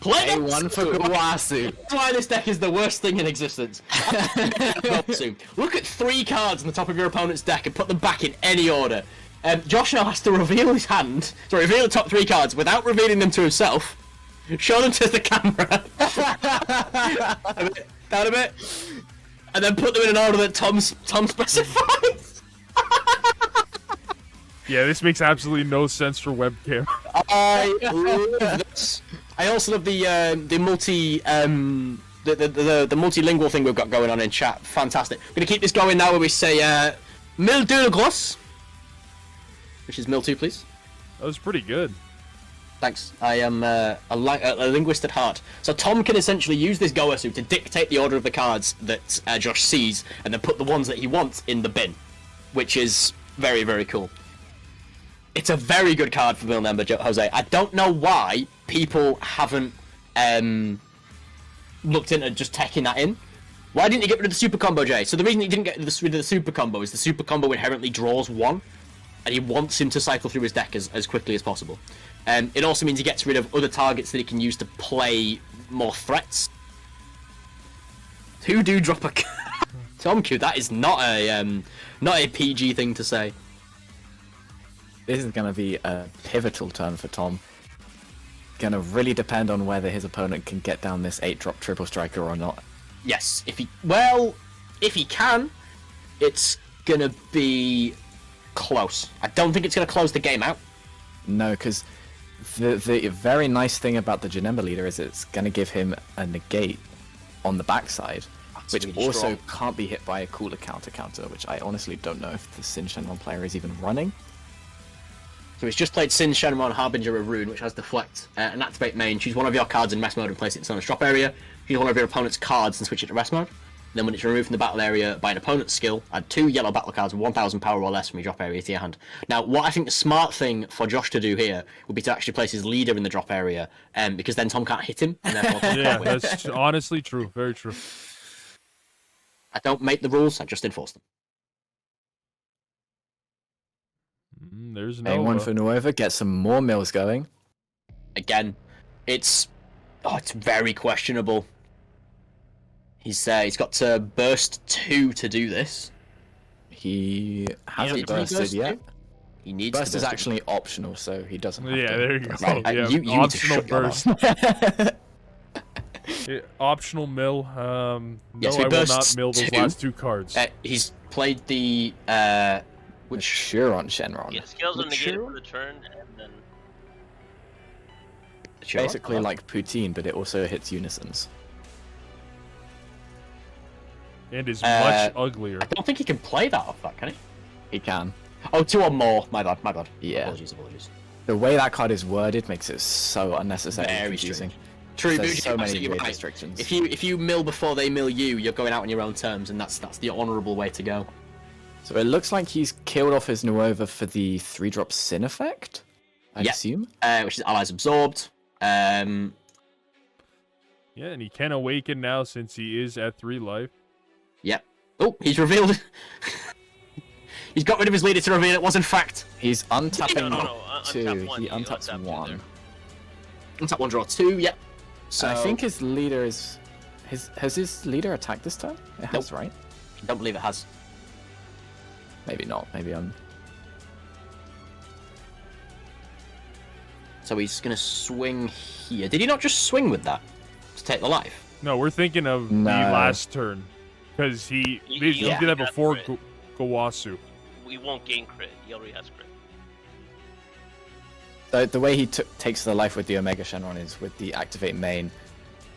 Play it! A1 for Gawasu. That's why this deck is the worst thing in existence. Look at 3 cards on the top of your opponent's deck and put them back in any order. Josh now has to reveal his hand, reveal the top 3 cards without revealing them to himself. Show them to the camera. Down a bit. And then put them in an order that Tom specifies. Yeah, this makes absolutely no sense for webcam. I love this. I also love the multilingual thing we've got going on in chat. Fantastic. We're gonna keep this going now where we say Mil de Gros, which is Mil 2, please. That was pretty good. Thanks. I am a linguist at heart. So Tom can essentially use this Goasu to dictate the order of the cards that Josh sees, and then put the ones that he wants in the bin, which is very, very cool. It's a very good card for Janemba, Jose. I don't know why people haven't looked into just taking that in. Why didn't you get rid of the super combo, Jay? So the reason he didn't get rid of the super combo is the super combo inherently draws 1, and he wants him to cycle through his deck as quickly as possible. It also means he gets rid of other targets that he can use to play more threats. Who do drop a Tom Q? That is not a PG thing to say. This is going to be a pivotal turn for Tom. Going to really depend on whether his opponent can get down this 8-drop triple striker or not. Yes, if he can, it's going to be close. I don't think it's going to close the game out. No, because the very nice thing about the Janemba leader is it's going to give him a negate on the backside, That's which really also strong. can't be hit by a cooler counter, which I honestly don't know if the Sin Shenron player is even running. So he's just played Sin Shenron Harbinger of Rune, which has Deflect and Activate main. Choose one of your cards in rest mode and place it in its drop area. Choose one of your opponent's cards and switch it to rest mode. Then when it's removed from the battle area by an opponent's skill, add 2 yellow battle cards with 1000 power or less from your drop area to your hand. Now, what I think the smart thing for Josh to do here would be to actually place his leader in the drop area, because then Tom can't hit him, and therefore Tom Yeah, can't win. that's honestly true. Very true. I don't make the rules, I just enforce them. There's Paying 1 for Nuova, get some more mills going. Again, it's very questionable. He's got to burst 2 to do this. He hasn't Did he bursted burst yet. 2? He needs Burst to is burst actually optional, so he doesn't have Yeah, to. there you go. Right, Yeah, you need to optional shut your burst. mouth. Yeah, optional mill. Yes, no, we I will burst not mill those 2. last 2 cards. He's played the Which sure on Shenron. Yeah, skills are Which negated hero? for the turn, and then Basically like Poutine, but it also hits unisons. And is much uglier. I don't think he can play that off that, can he? He can. Oh, 2 or more. My bad. Yeah. Apologies. The way that card is worded makes it so unnecessarily Very confusing. True, There's Bougie, so many absolutely weird right. restrictions. If you mill before they mill you, you're going out on your own terms, and that's the honourable way to go. So it looks like he's killed off his Nuova for the 3-drop Sin effect, I Yeah. assume. Which is allies absorbed. Yeah, and he can awaken now since he is at 3 life. Yep. Oh, he's revealed. He's got rid of his leader to reveal it was in fact. He's untapping No, two. untap one, He you untaps untap two one. there. Untap 1, draw 2. Yep. So I think his leader is... Has his leader attacked this turn? It has, right? I don't believe it has. Maybe not. Maybe I'm... So he's gonna swing here. Did he not just swing with that to take the life? No, we're thinking of the No. last turn. Because he did that Yeah. before Crit. Gowasu. We won't gain crit. He already has crit. The way he takes the life with the Omega Shenron is with the activate main,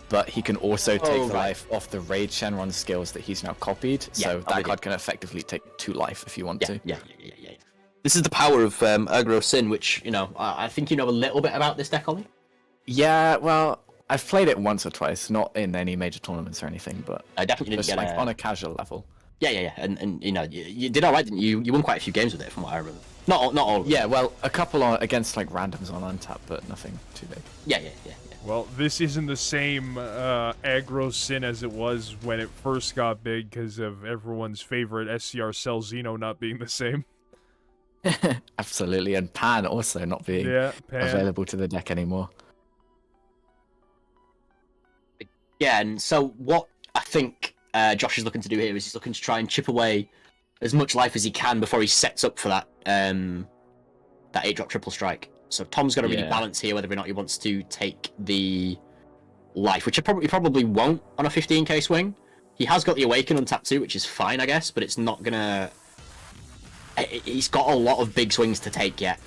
but he can also take the right. life off the Raid Shenron skills that he's now copied, Yeah, so I'm that with card you. can effectively take 2 life if you want to. Yeah. This is the power of Aggro Sin, which, you know, I think you know a little bit about this deck, Ollie. Yeah, well, I've played it once or twice, not in any major tournaments or anything, but I definitely didn't just get like on a casual level. Yeah. And you know, you did alright, didn't you? You won quite a few games with it, from what I remember. Not all of them. Yeah, well, a couple against like randoms on untap, but nothing too big. Yeah. Well, this isn't the same aggro sin as it was when it first got big because of everyone's favorite SCR Cell Xeno not being the same. Absolutely, and Pan also not being Yeah, Pan. available to the deck anymore. Yeah, and so what I think Josh is looking to do here is he's looking to try and chip away as much life as he can before he sets up for that 8-drop triple strike. So Tom's got to really Yeah. balance here whether or not he wants to take the life, which he probably won't on a 15k swing. He has got the Awaken on tap 2, which is fine, I guess, but it's not gonna... He's got a lot of big swings to take yet.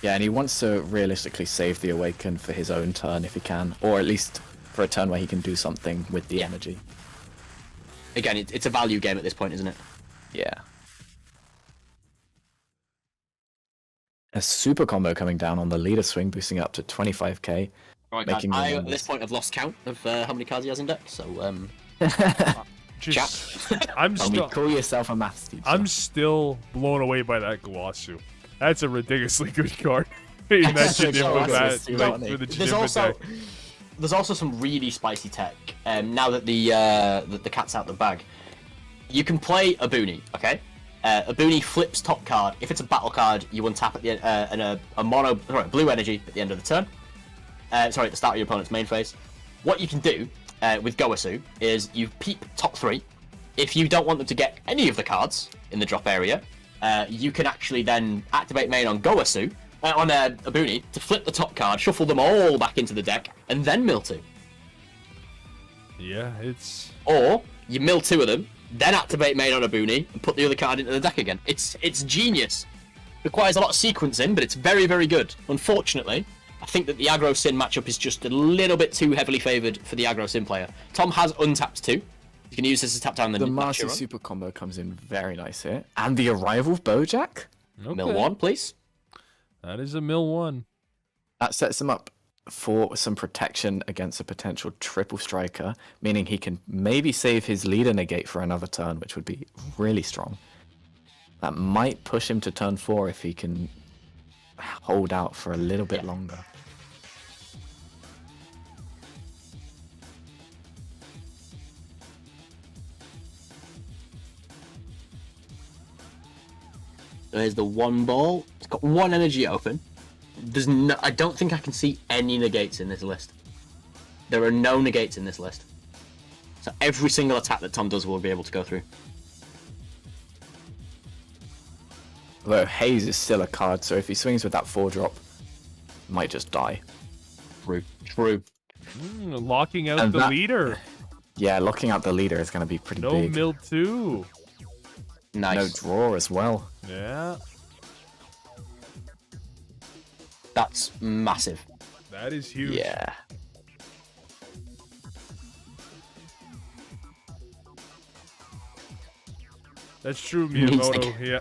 Yeah, and he wants to realistically save the Awaken for his own turn if he can, or at least for a turn where he can do something with the Yeah. energy. Again, it's a value game at this point, isn't it? Yeah. A super combo coming down on the leader swing, boosting up to 25k. Right, Making I, the at this point, have lost count of how many cards he has in deck, so, Just, I'm Can we still, call yourself a maths teacher? I'm still blown away by that Gowasu. That's a ridiculously good card. In that Janemba That's bat, so like, funny. for the there's Janemba also deck. some really spicy tech. Now that the cat's out the bag, you can play a Booney. Okay, a Booney flips top card. If it's a battle card, you untap at the and a mono blue energy at the end of the turn. At the start of your opponent's main phase. What you can do with Gowasu is you peep top 3. If you don't want them to get any of the cards in the drop area, you can actually then activate main on Gowasu. On a Booney to flip the top card, shuffle them all back into the deck, and then mill 2. Yeah, it's... Or you mill 2 of them, then activate main on a Booney, and put the other card into the deck again. It's genius. Requires a lot of sequencing, but it's very, very good. Unfortunately, I think that the aggro sin matchup is just a little bit too heavily favoured for the aggro sin player. Tom has untapped 2. You can use this as tap down The Marcy super combo comes in very nice here. And the arrival of Bojack? Okay. Mill 1, please. That is a mill 1. That sets him up for some protection against a potential triple striker, meaning he can maybe save his leader negate for another turn, which would be really strong. That might push him to turn 4 if he can hold out for a little bit longer. There's the 1 ball. It's got 1 energy open. There's no. I don't think I can see any negates in this list. There are no negates in this list. So every single attack that Tom does will be able to go through. Although Haze is still a card, so if he swings with that 4-drop, might just die. True. Locking out And the that- leader. Yeah, locking out the leader is going to be pretty No big. mill 2. Nice. No draw as well. Yeah, That's massive. that is huge. Yeah. That's true, Means Miyamoto. Yeah.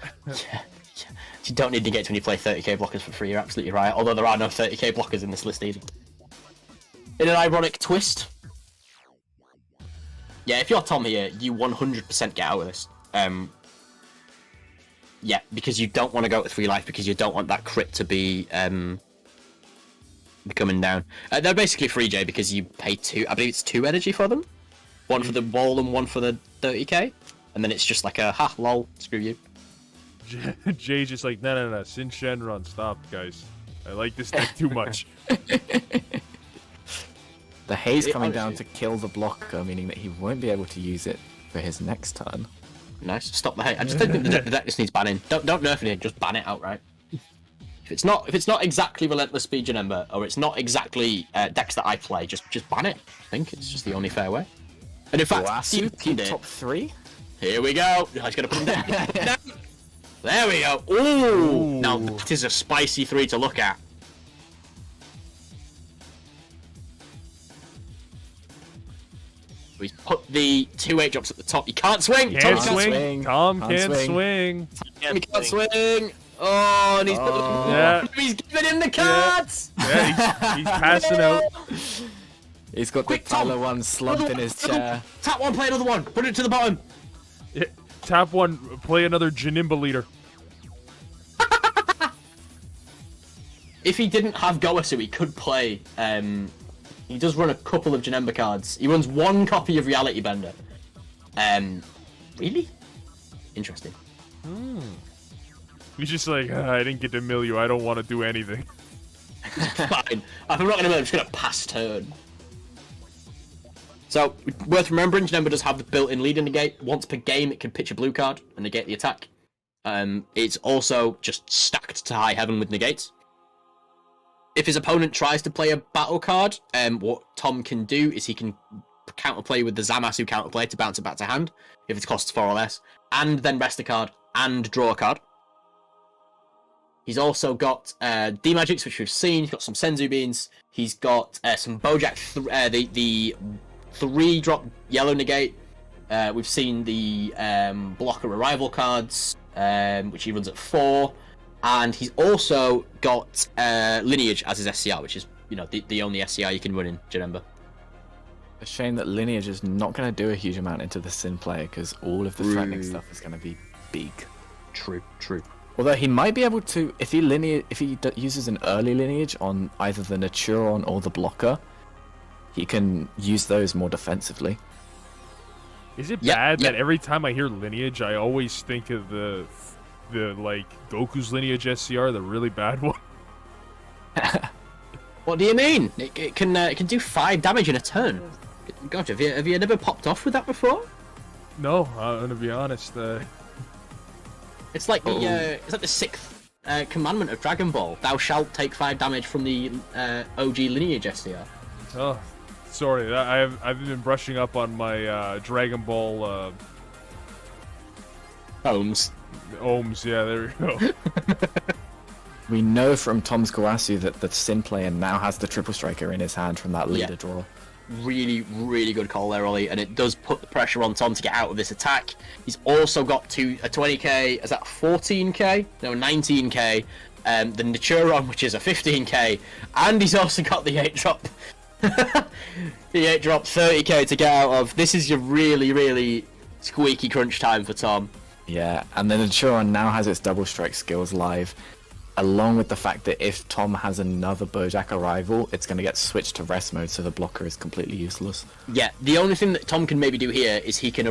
You don't need negates when you play 30k blockers for free, you're absolutely right. Although there are no 30k blockers in this list either. In an ironic twist, yeah, if you're Tom here, you 100% get out of this. Yeah, because you don't want to go with 3 life because you don't want that crit to be coming down. They're basically free, Jay, because you pay 2. I believe it's 2 energy for them. 1 for the wall and 1 for the 30k, and then it's just like a lol, screw you. Jay's just like, no, Sin Shenron, stop, guys. I like this deck too much. The haze coming down to kill the blocker, meaning that he won't be able to use it for his next turn. Nice, stop the hate. I just think the deck just needs banning. Don't nerf anything, just ban it outright. If it's not exactly Relentless Speed Janemba, or it's not exactly decks that I play, just ban it. I think it's just the only fair way. And in fact, keep top 3. Here we go. I was gonna put him down. There we go. Ooh. Now that is a spicy 3 to look at. He's put the 2 8-drops at the top. He can't swing. Can't Tom swing. Tom can't swing. He can't swing. Oh, and he's giving him the cards. Yeah, he's passing out. He's got Quick, the Tyler Tom. one slumped in his chair. Tap 1, play another one. Put it to the bottom. Yeah, tap 1, play another Janemba leader. If he didn't have Goasu, he could play. He does run a couple of Janemba cards. He runs 1 copy of Reality Bender. Really? Interesting. He's just like, I didn't get to mill you. I don't want to do anything. Fine. If I'm not going to mill, I'm just going to pass turn. So, worth remembering, Janemba does have the built-in lead and negate. Once per game, it can pitch a blue card and negate the attack. It's also just stacked to high heaven with negates. If his opponent tries to play a battle card, what Tom can do is he can counterplay with the Zamasu counterplay to bounce it back to hand, if it costs 4 or less, and then rest a card and draw a card. He's also got D-Magics, which we've seen. He's got some Senzu Beans. He's got some Bojack, the 3-drop yellow negate. We've seen the blocker arrival cards, which he runs at 4. And he's also got Lineage as his SCR, which is, the only SCR you can run in Janemba. A shame that Lineage is not going to do a huge amount into the Sin player, because all of the threatening stuff is going to be big. True. Although he might be able to, if he uses an early Lineage on either the Naturon or the blocker, he can use those more defensively. Is it bad that every time I hear Lineage, I always think of the Goku's Lineage SCR, the really bad one? What do you mean? It can do 5 damage in a turn. God, have you never popped off with that before? No, I'm gonna be honest. It's like the 6th commandment of Dragon Ball. Thou shalt take 5 damage from the OG Lineage SCR. Oh, sorry. I've been brushing up on my Dragon Ball Ohms. Ohms, yeah, there we go. We know from Tom's Goasu that the Sin player now has the Triple Striker in his hand from that leader draw. Really, really good call there, Ollie, and it does put the pressure on Tom to get out of this attack. He's also got a 20k, is that 14k? No, 19k. The Naturon, which is a 15k, and he's also got the 8-drop. The 8-drop 30k to get out of. This is your really, really squeaky crunch time for Tom. Yeah, and then the Naturon now has its double strike skills live, along with the fact that if Tom has another Bojack arrival, it's going to get switched to rest mode, so the blocker is completely useless. Yeah, the only thing that Tom can maybe do here is he can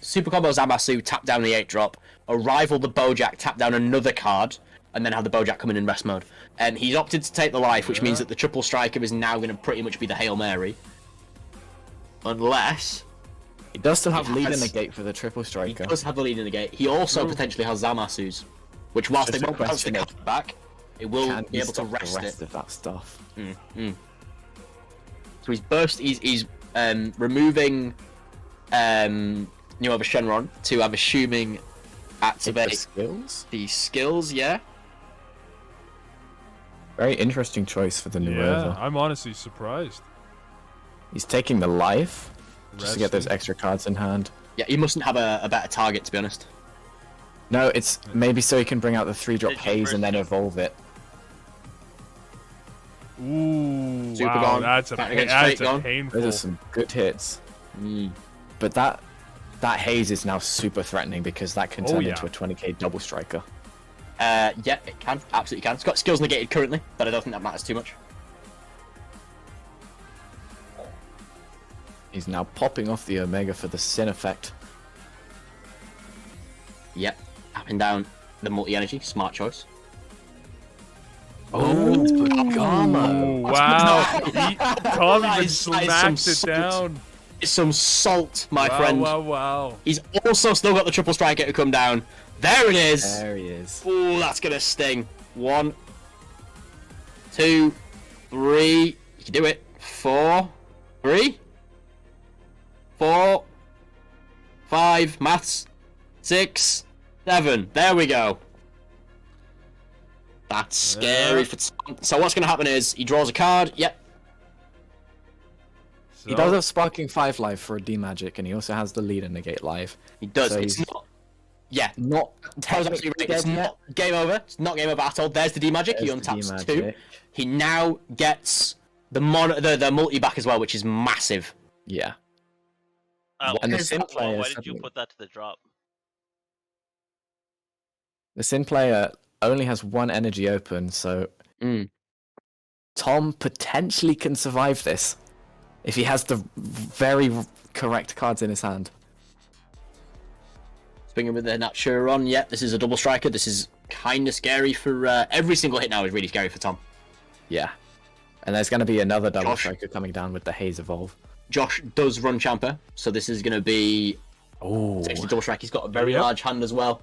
Super Combo Zamasu, tap down the 8-drop, arrival the Bojack, tap down another card, and then have the Bojack come in rest mode. And he's opted to take the life, which means that the Triple Striker is now going to pretty much be the Hail Mary. Unless... He does still have lead in the gate for the Triple Striker. He does have the lead in the gate. He also potentially has Zamasu's, which whilst they won't bounce the card back, it will be able to rest the rest of that stuff. So he's burst. He's removing New Over Shenron to, I'm assuming, activate the skills. Yeah. Very interesting choice for the new Yeah, I'm honestly surprised. He's taking the life just to get those extra cards in hand. Yeah, he mustn't have a better target, to be honest. No, it's maybe so he can bring out the 3-drop Did you haze and then first- evolve it. Ooh, Super wow, gone. that's a Back against that's straight a gone. painful. Those are some good hits. Mm. But that haze is now super threatening because that can Oh, turn yeah. into a 20k double striker. Yeah, it can. Absolutely can. It's got skills negated currently, but I don't think that matters too much. He's now popping off the Omega for the Sin effect. Yep. Up and down the multi-energy. Smart choice. Oh, it's Ooh, Pagamo. wow. Tom That even is some smacked it salt. down. It's some salt, my Wow, friend. wow. He's also still got the triple striker to come down. There it is. There he is. Ooh, that's gonna sting. 1, 2, 3. You can do it. 4, 3, 4, 5. Maths. 6, 7. There we go. That's scary for Tom. So what's gonna happen is he draws a card. Yep. So, He does have Sparking 5 life for a D-Magic, and he also has the Leader Negate live. He does. So It's he's not. Yeah. not Tara's absolutely right. It's dead yet. not game over. It's not game over at all. There's the D magic. He There's the untaps D-Magic. 2. He now gets the multi back as well, which is massive. Yeah. why And the did- Sin why player did you suddenly- put that to the drop? The Sin player only has 1 energy open, so Mm. Tom potentially can survive this if he has the very correct cards in his hand. Swinging with the Natura on. Yep, this is a double striker. This is kind of scary for every single hit now is really scary for Tom. Yeah. And there's going to be another double Josh. striker coming down with the Haze Evolve. Josh does run Champa, so this is going to be Oh. it's actually double strike. He's got a very Yep. large hand as well.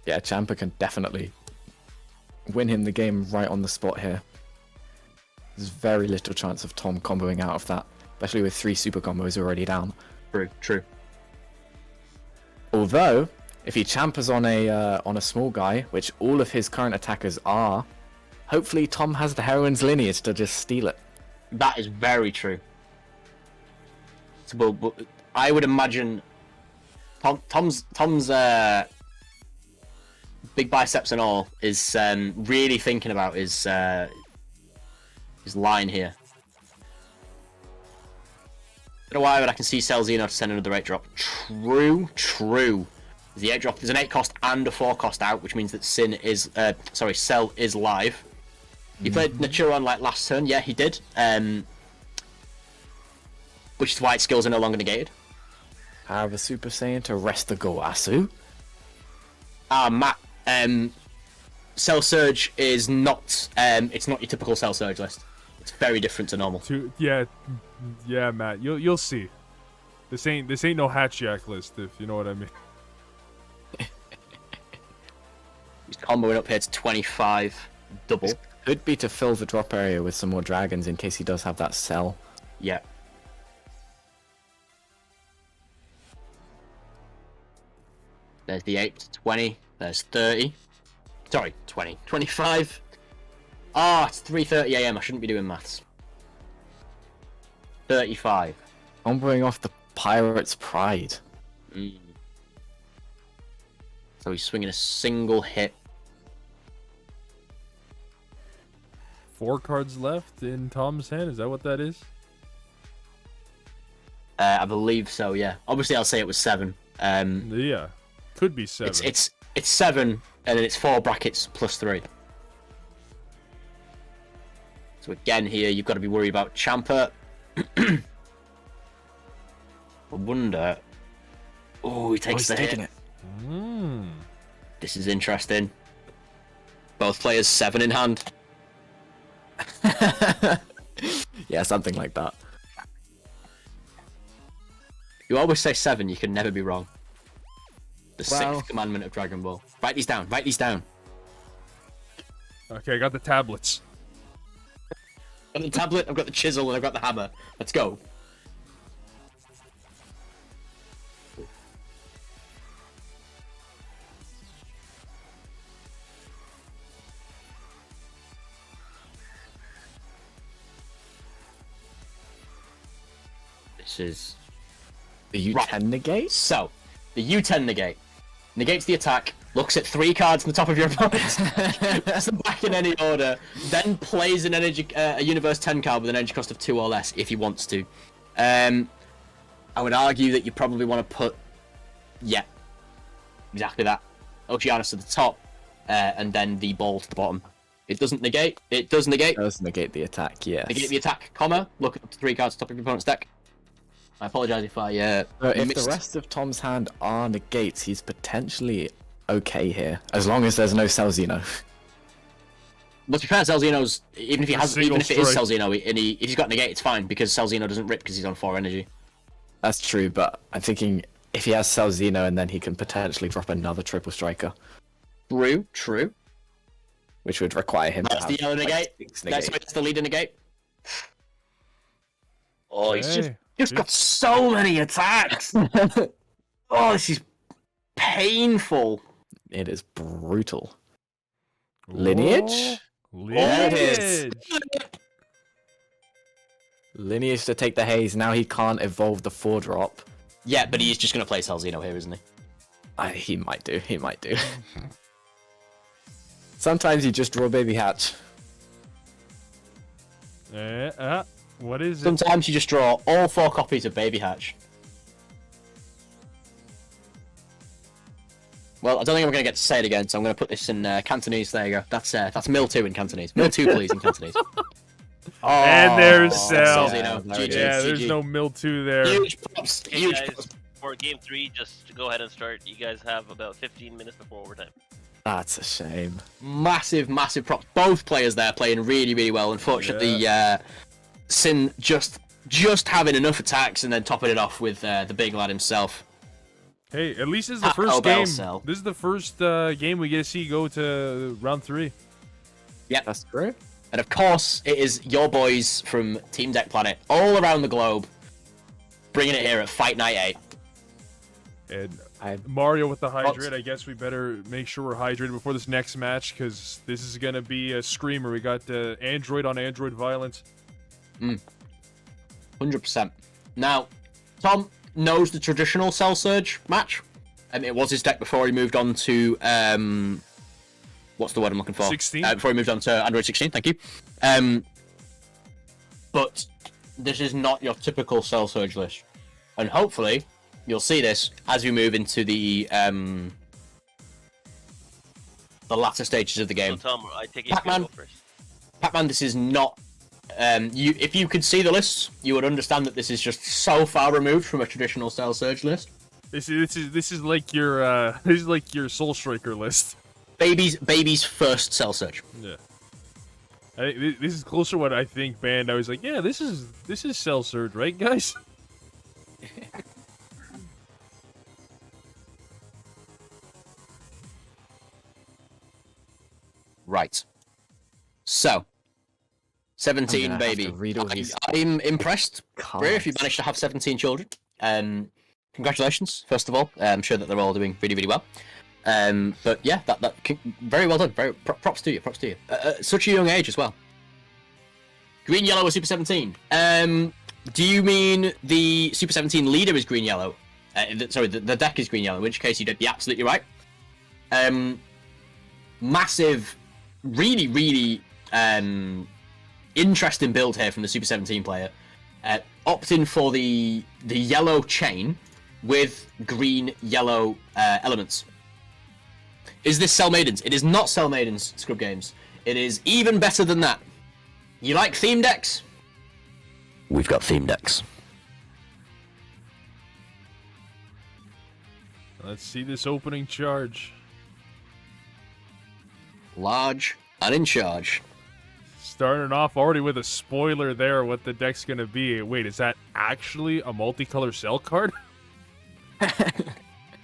Yeah, Champa can definitely win him the game right on the spot here. There's very little chance of Tom comboing out of that, especially with 3 super combos already down. True, true. Although, if he Champas on a small guy, which all of his current attackers are, hopefully Tom has the Heroine's lineage to just steal it. That is very true. So, but I would imagine Tom's big biceps and all is really thinking about his line here. Don't know why, but I can see Cell Xeno to send another 8-drop. True. The 8-drop. There's an 8 cost and a 4 cost out, which means that Cell is live. He played Naturon like last turn. Yeah, he did. Which is why its skills are no longer negated. Have a Super Saiyan to rest the Goasu. Matt. Cell Surge is not. It's not your typical Cell Surge list. It's very different to normal. Yeah, Matt. You'll see. This ain't no Hatchjack list, if you know what I mean. He's comboing up here to 25 double. Could be to fill the drop area with some more dragons in case he does have that cell. Yeah. There's the 8 to 20. There's 30. Sorry, 20. 25. Ah, it's 3:30 AM. I shouldn't be doing maths. 35. Comboing off the Pirate's Pride. Mm. So he's swinging a single hit. 4 cards left in Tom's hand. Is that what that is? I believe so. Yeah. Obviously, I'll say it was 7. Yeah, could be 7. It's 7, and then it's 4 brackets plus 3. So again, here you've got to be worried about Champa. I wonder. Oh, he takes the hit. taking it. This is interesting. Both players 7 in hand. Yeah, something like that. You always say 7. You can never be wrong. The Well- 6th commandment of Dragon Ball. Write these down. Write these down. Okay, I got the tablets. I've got the tablet. I've got the chisel, and I've got the hammer. Let's go. This is The U10 negate? So, the U10 negate. Negates the attack, looks at 3 cards on the top of your opponent, puts them back in any order, then plays an energy, a Universe 10 card with an energy cost of 2 or less if he wants to. I would argue that you probably want to put, exactly that. Oceanus to the top, and then the ball to the bottom. It doesn't negate. It does negate. It does negate the attack, yes. Negate the attack, comma, look at the 3 cards on top of your opponent's deck. I apologise if I So if missed. the rest of Tom's hand are negates, he's potentially okay here, as long as there's no Celzino. But to be fair, Celzino's even if he has, single even if it is strike. Celzino, and if he's got negate, it's fine because Celzino doesn't rip because he's on 4 energy. That's true, but I'm thinking if he has Celzino and then he can potentially drop another triple striker, True. which would require him That's to the have yellow like, negate. 6 That's negates. the leader negate. Oh, he's Hey. just got so many attacks. Oh, this is painful. It is brutal. Lineage? Lineage. There it is. Lineage to take the haze. Now he can't evolve the 4-drop. Yeah, but he's just gonna play Celzino here, isn't he? He might do. He might do. Sometimes you just draw Baby Hatch. What is it? Sometimes you just draw all 4 copies of Baby Hatch. Well, I don't think I'm going to get to say it again, so I'm going to put this in Cantonese. There you go. That's Mill 2 in Cantonese. Mill 2, please, in Cantonese. Oh, And there's Cell. Celzino. There it GG, Yeah, is. there's GG. no Mill 2 there. Huge props. Hey Huge guys, props. for game 3, just to go ahead and start, you guys have about 15 minutes before overtime. That's a shame. Massive props. Both players there playing really, really well. Unfortunately, Sin just having enough attacks and then topping it off with the big lad himself. Hey, at least this is the Taco first Bell game. Cell. This is the first game we get to see go to round 3. That's true. And of course, it is your boys from Team Deck Planet all around the globe bringing it here at Fight Night 8. And I Mario with the hydrate. I guess we better make sure we're hydrated before this next match because this is gonna be a screamer. We got Android on Android violence. 100%. Now, Tom knows the traditional Cell Surge match. It was his deck before he moved on to what's the word I'm looking for? 16? Before he moved on to Android 16. Thank you. But this is not your typical Cell Surge list, and hopefully you'll see this as we move into the latter stages of the game. So Tom, I take it you Pac-Man. go first. Pac-Man, this is not. If you could see the lists, you would understand that this is just so far removed from a traditional Cell Surge list. This is like your this is like your Soul Striker list. Baby's first Cell Surge. Yeah. This is closer to what I think banned. I was like, yeah, this is Cell Surge, right, guys? Right. So, 17 I'm gonna have baby. to read all these I'm impressed, Bray, if you cards. managed to have 17 children. Congratulations, first of all. I'm sure that they're all doing really, really well. But yeah, very well done. Props to you. Props to you. Such a young age as well. Green yellow or Super 17? Do you mean the Super 17 leader is green yellow? Sorry, the deck is green yellow. In which case you did be absolutely right. Massive, really, really interesting build here from the Super 17 player. Opting for the yellow chain with green yellow elements. Is this Cell Maidens? It is not Cell Maidens, Scrub Games. It is even better than that. You like theme decks? We've got theme decks. Let's see this opening charge. Large and in charge. Starting off already with a spoiler there what the deck's gonna be. Wait, is that actually a multicolor cell card?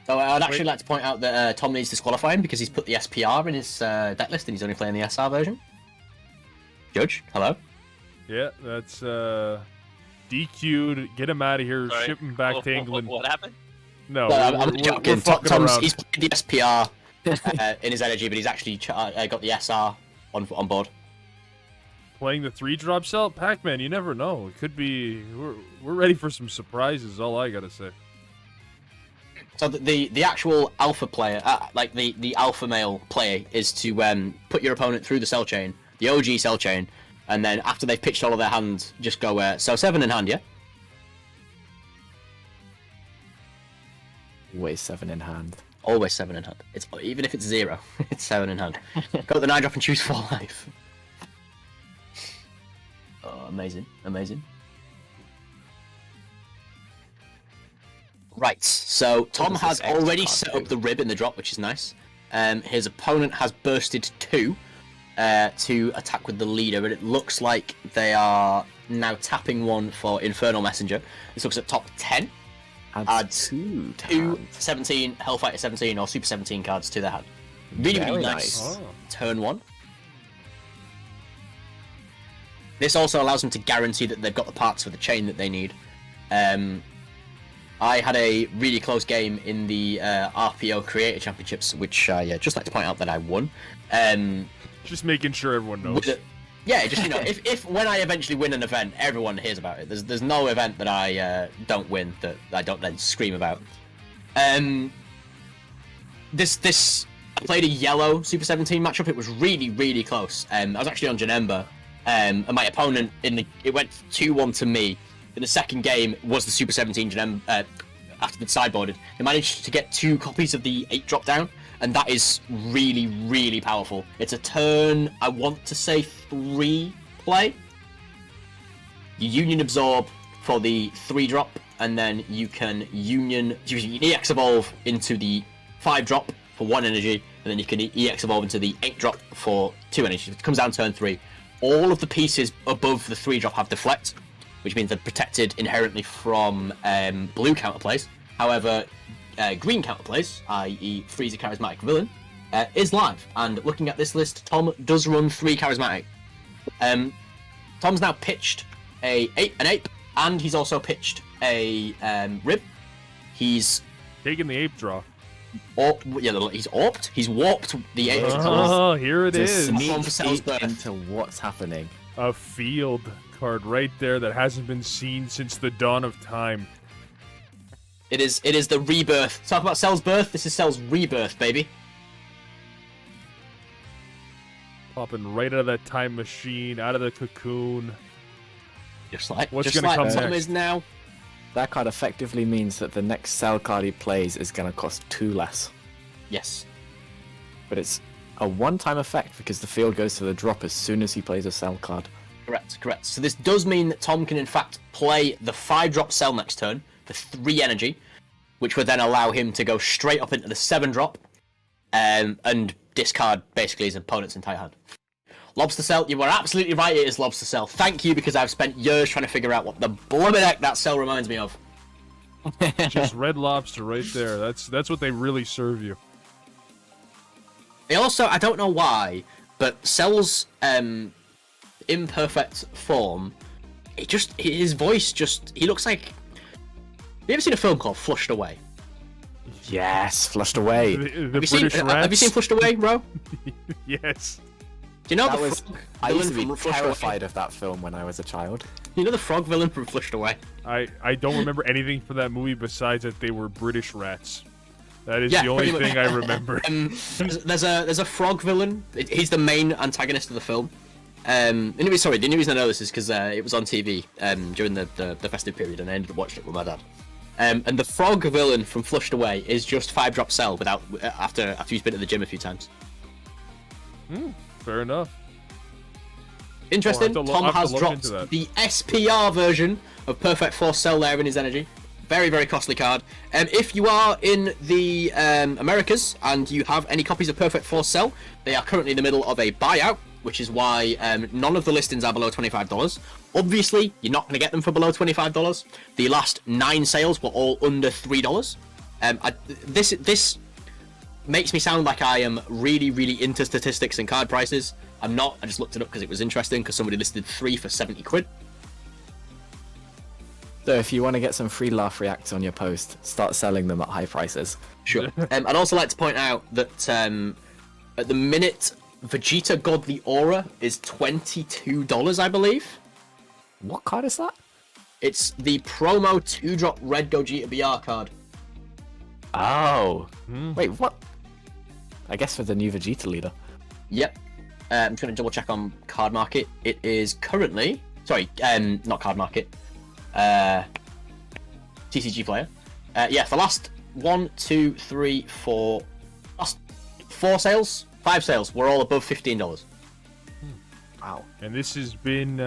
So I'd actually like to point out that Tom needs disqualifying because he's put the SPR in his deck list and he's only playing the SR version. Judge, hello. Yeah, that's DQ'd. Get him out of here. Sorry. Ship him back to England. What happened? No, I'm we're joking. fucking Tom's around. he's put the SPR in his energy, but he's actually got the SR on board. Playing the 3-drop cell? Pac-Man, you never know. It could be... We're ready for some surprises, all I gotta say. So the actual alpha player, like the alpha male player, is to put your opponent through the cell chain, the OG cell chain, and then after they've pitched all of their hands, just go, so 7 in hand, yeah? Always 7 in hand. Always 7 in hand. It's even if it's 0, it's 7 in hand. Go to the 9 drop and choose 4 life. Oh, amazing, amazing. Right, so Tom does has this X already card set do? up the rib in the drop, which is nice. His opponent has bursted 2 to attack with the leader, and it looks like they are now tapping 1 for Infernal Messenger. This looks at top 10. Adds 2 17 Hellfighter 17 or Super 17 cards to their hand. Really, Very really nice. nice. Turn 1. This also allows them to guarantee that they've got the parts for the chain that they need. I had a really close game in the RPO Creator Championships, which I just like to point out that I won. Just making sure everyone knows. Yeah, just if when I eventually win an event, everyone hears about it. There's no event that I don't win that I don't then scream about. This I played a yellow Super 17 matchup. It was really, really close. I was actually on Janemba, and my opponent it went 2-1 to me. In the second game was the Super 17 Janemba. After the sideboarded, he managed to get 2 copies of the 8 drop down. And that is really, really powerful. It's a turn, I want to say 3 play. You Union Absorb for the 3 drop, and then you can EX Evolve into the 5 drop for 1 energy, and then you can EX Evolve into the 8 drop for 2 energy. It comes down turn 3. All of the pieces above the 3 drop have Deflect, which means they're protected inherently from blue counterplays. However, green counterplays, i.e. Freeze a Charismatic Villain, is live. And looking at this list, Tom does run 3 Charismatic. Tom's now pitched an Ape, and he's also pitched a Rib. He's Taking the ape draw. he's warped. He's warped the Ape. Oh, here it is. Sneak Sneak into what's happening. A field card right there that hasn't been seen since the dawn of time. It is the rebirth. Talk about Cell's birth. This is Cell's rebirth, baby. Popping right out of that time machine, out of the cocoon. Just like What's gonna come Tom next? is now. That card effectively means that the next Cell card he plays is going to cost 2 less. Yes. But it's a one-time effect because the field goes to the drop as soon as he plays a Cell card. Correct. So this does mean that Tom can in fact play the 5 drop Cell next turn for 3 energy, which would then allow him to go straight up into the 7 drop and discard basically his opponent's entire hand. Lobster Cell, you were absolutely right, it is Lobster Cell. Thank you, because I've spent years trying to figure out what the blooming heck that cell reminds me of. Just Red Lobster right there. That's what they really serve you. They also, I don't know why, but Cell's imperfect form, his voice he looks like... Have you ever seen a film called Flushed Away? Yes, flushed away. The Have you, British seen, rats. have you seen Flushed Away, Ro? Yes. Do you know That the was, frog I used to villain be from Flushed Away? terrified of that film when I was a child. You know the frog villain from Flushed Away? I don't remember anything from that movie besides that they were British rats. That is Yeah, the only pretty much. thing I remember. There's a frog villain. He's the main antagonist of the film. The only reason I know this is because it was on TV during the festive period, and I ended up watching it with my dad. And the frog villain from Flushed Away is just 5 drop Cell after he's been to the gym a few times. Fair enough. Interesting. I'll have to Tom has look dropped into that. the SPR version of Perfect Force Cell there in his energy. Very, very costly card. If you are in the Americas and you have any copies of Perfect Force Cell, they are currently in the middle of a buyout, which is why none of the listings are below $25. Obviously, you're not going to get them for below $25. The last 9 sales were all under $3. This makes me sound like I am really, really into statistics and card prices. I'm not. I just looked it up because it was interesting, because somebody listed 3 for 70 quid. So if you want to get some free laugh reacts on your post, start selling them at high prices. Sure. I'd also like to point out that at the minute, Vegeta Godly Aura is $22, I believe. What card is that? It's the promo 2-drop red Gogeta BR card. Oh. Hmm. Wait, what? I guess for the new Vegeta leader. Yep. I'm just going to double check on Card Market. It is currently... Sorry, not Card Market. TCG Player. Yeah, the last 1, 2, 3, 4... Last 4 sales? 5 sales. We're all above $15. Wow. And this has been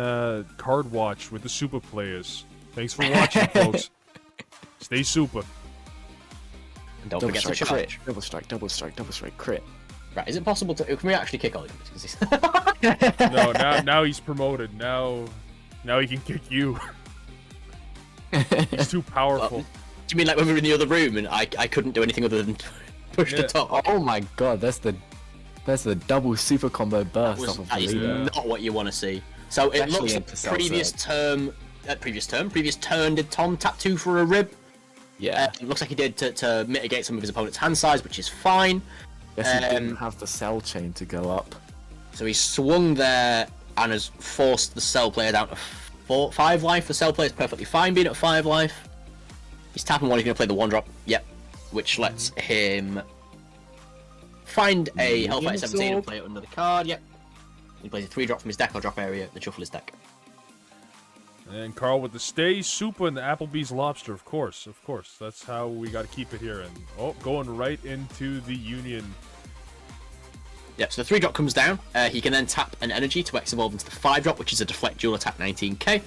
Card Watch with the Super Players. Thanks for watching, folks. Stay super. And don't Double forget to strike, charge. crit. Double strike, double strike, double strike, crit. Right, is it possible to... Can we actually kick Ollie? No, now he's promoted. Now he can kick you. He's too powerful. Do you mean like when we were in the other room and I couldn't do anything other than push the top? Oh my god, that's the double super combo burst off of That is Vegeta. not what you want to see. So it Actually looks into like Cell previous turn, did Tom tap 2 for a rib? Yeah. It looks like he did to mitigate some of his opponent's hand size, which is fine. Guess he didn't have the cell chain to go up. So he swung there and has forced the cell player down to 5 life. The cell player is perfectly fine being at 5 life. He's tapping 1, he's going to play the 1-drop. Yep. Which lets him find a Hellfire 17 and play it under the card. Yep. He plays a 3-drop from his deck or drop area and shuffle his deck. And Carl with the stay, super, and the Applebee's lobster, of course. That's how we got to keep it here. And going right into the Union. Yep, so the 3-drop comes down. He can then tap an energy to X-Evolve into the 5-drop, which is a deflect dual attack 19k.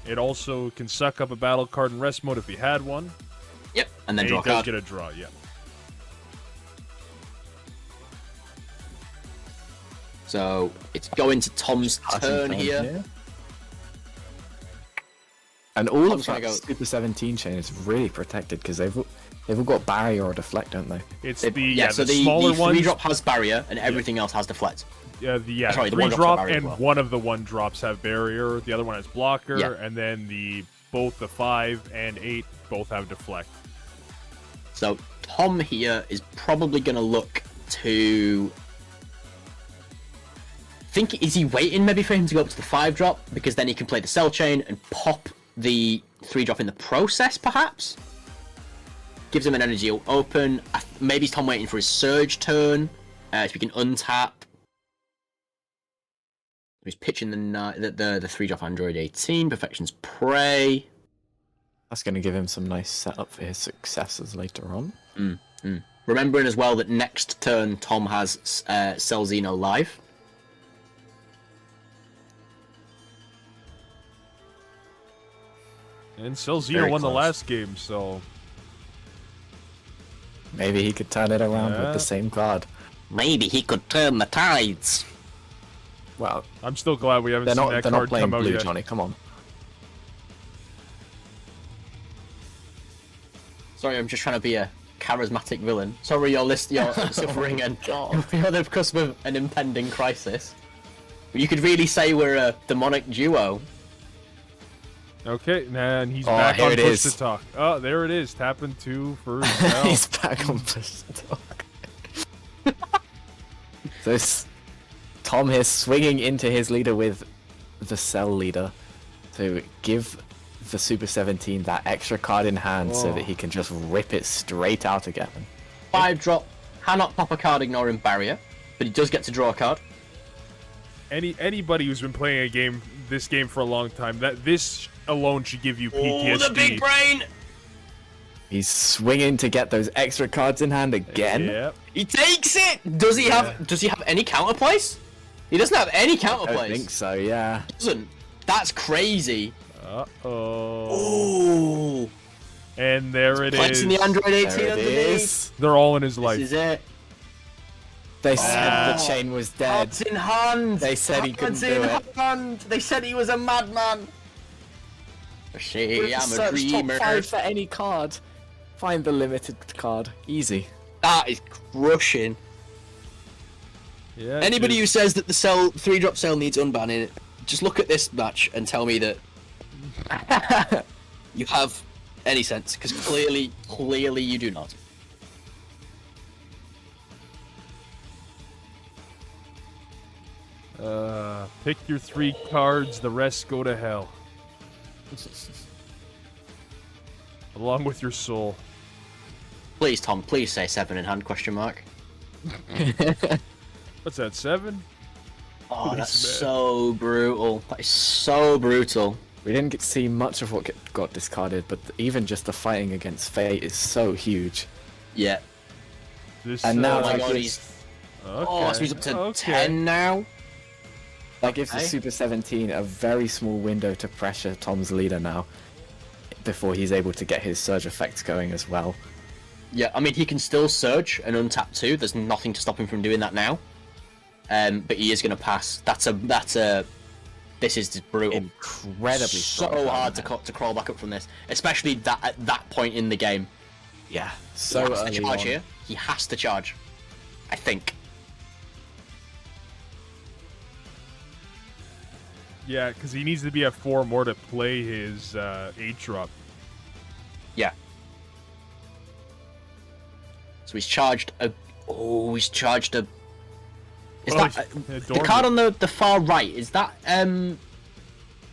It also can suck up a battle card in rest mode if he had one. Yep, and then And draw he a does card. get a draw, yeah. So it's going to Tom's turn here. And all Tom's of gonna that go- Super 17 chain is really protected because they've all got barrier or deflect, don't they? It's So the smaller the ones. 3-drop has barrier and everything else has deflect. Sorry, the 3 1-drops drop have barrier as and well. one of the 1-drops have barrier. The other one has blocker, Yeah. and then both the 5 and 8 both have deflect. So Tom here is probably going to look to... Is he waiting maybe for him to go up to the 5-drop? Because then he can play the cell chain and pop the 3-drop in the process, perhaps? Gives him an energy open. Maybe Tom waiting for his surge turn. If he can untap. He's pitching the 3-drop Android 18. Perfection's Prey. That's going to give him some nice setup for his successes later on. Remembering as well that next turn Tom has Cell Xeno live. And Cell Xeno Very won the close. last game, so Maybe he could turn it around Yeah. with the same card. Maybe he could turn the tides. Well, I'm still glad we haven't they're seen not that they're not card playing come out blue, yet. Johnny. Come on. Sorry, I'm just trying to be a charismatic villain. Sorry, you're suffering and you're the cusp of an impending crisis. But you could really say we're a demonic duo. Okay, and he's Oh, back here on it push is. to talk. Oh, there it is. Tapping 2 for Cell. He's back on push to talk. So Tom here swinging into his leader with the cell leader to give the Super 17 that extra card in hand so that he can just rip it straight out again. 5-drop, cannot pop a card ignoring barrier, but he does get to draw a card. Anybody who's been playing this game for a long time, this alone should give you PTSD. Oh, the big brain! He's swinging to get those extra cards in hand again. Yep. He takes it! Does he have any counterplays? He doesn't have any I don't counterplays. think so, yeah. Doesn't. That's crazy. Uh-oh. Ooh. And there it Flexing is. the Android 18 There it underneath. is. They're all in his This life. is it. They said the Oh. chain was dead. Cards in hand. They said he couldn't Cards do in it. hand. They said he was a madman. I'm a Search dreamer. top 5 for any card. Find the limited card. Easy. That is crushing. Yeah, Anybody dude. who says that the 3-drop cell needs unbanning, just look at this match and tell me that you have any sense, because clearly you do not. Pick your 3 cards, the rest go to hell. Along with your soul. Please, Tom, please say 7 in hand, question mark. What's that, 7? Oh, Please, that's man. so brutal. That is so brutal. We didn't get to see much of what got discarded, but even just the fighting against Fate is so huge. Yeah. This, And now Oh my that god, gives, he's... Okay. Oh, so he's up to okay. 10 now? that gives the Okay. Super 17 a very small window to pressure Tom's leader now, before he's able to get his surge effects going as well. Yeah, I mean, he can still surge and untap too. There's nothing to stop him from doing that now. But he is going to pass. This is just brutal. Incredibly So strong hard hand. to crawl back up from this, especially at that point in the game. Yeah, He so has to early charge on. here. He has to charge. I think. Yeah, because he needs to be at 4 more to play his 8 drop. Yeah. So he's charged a. Oh, he's charged a. Is Oh, that he's- the dormant. card on the far right? Is that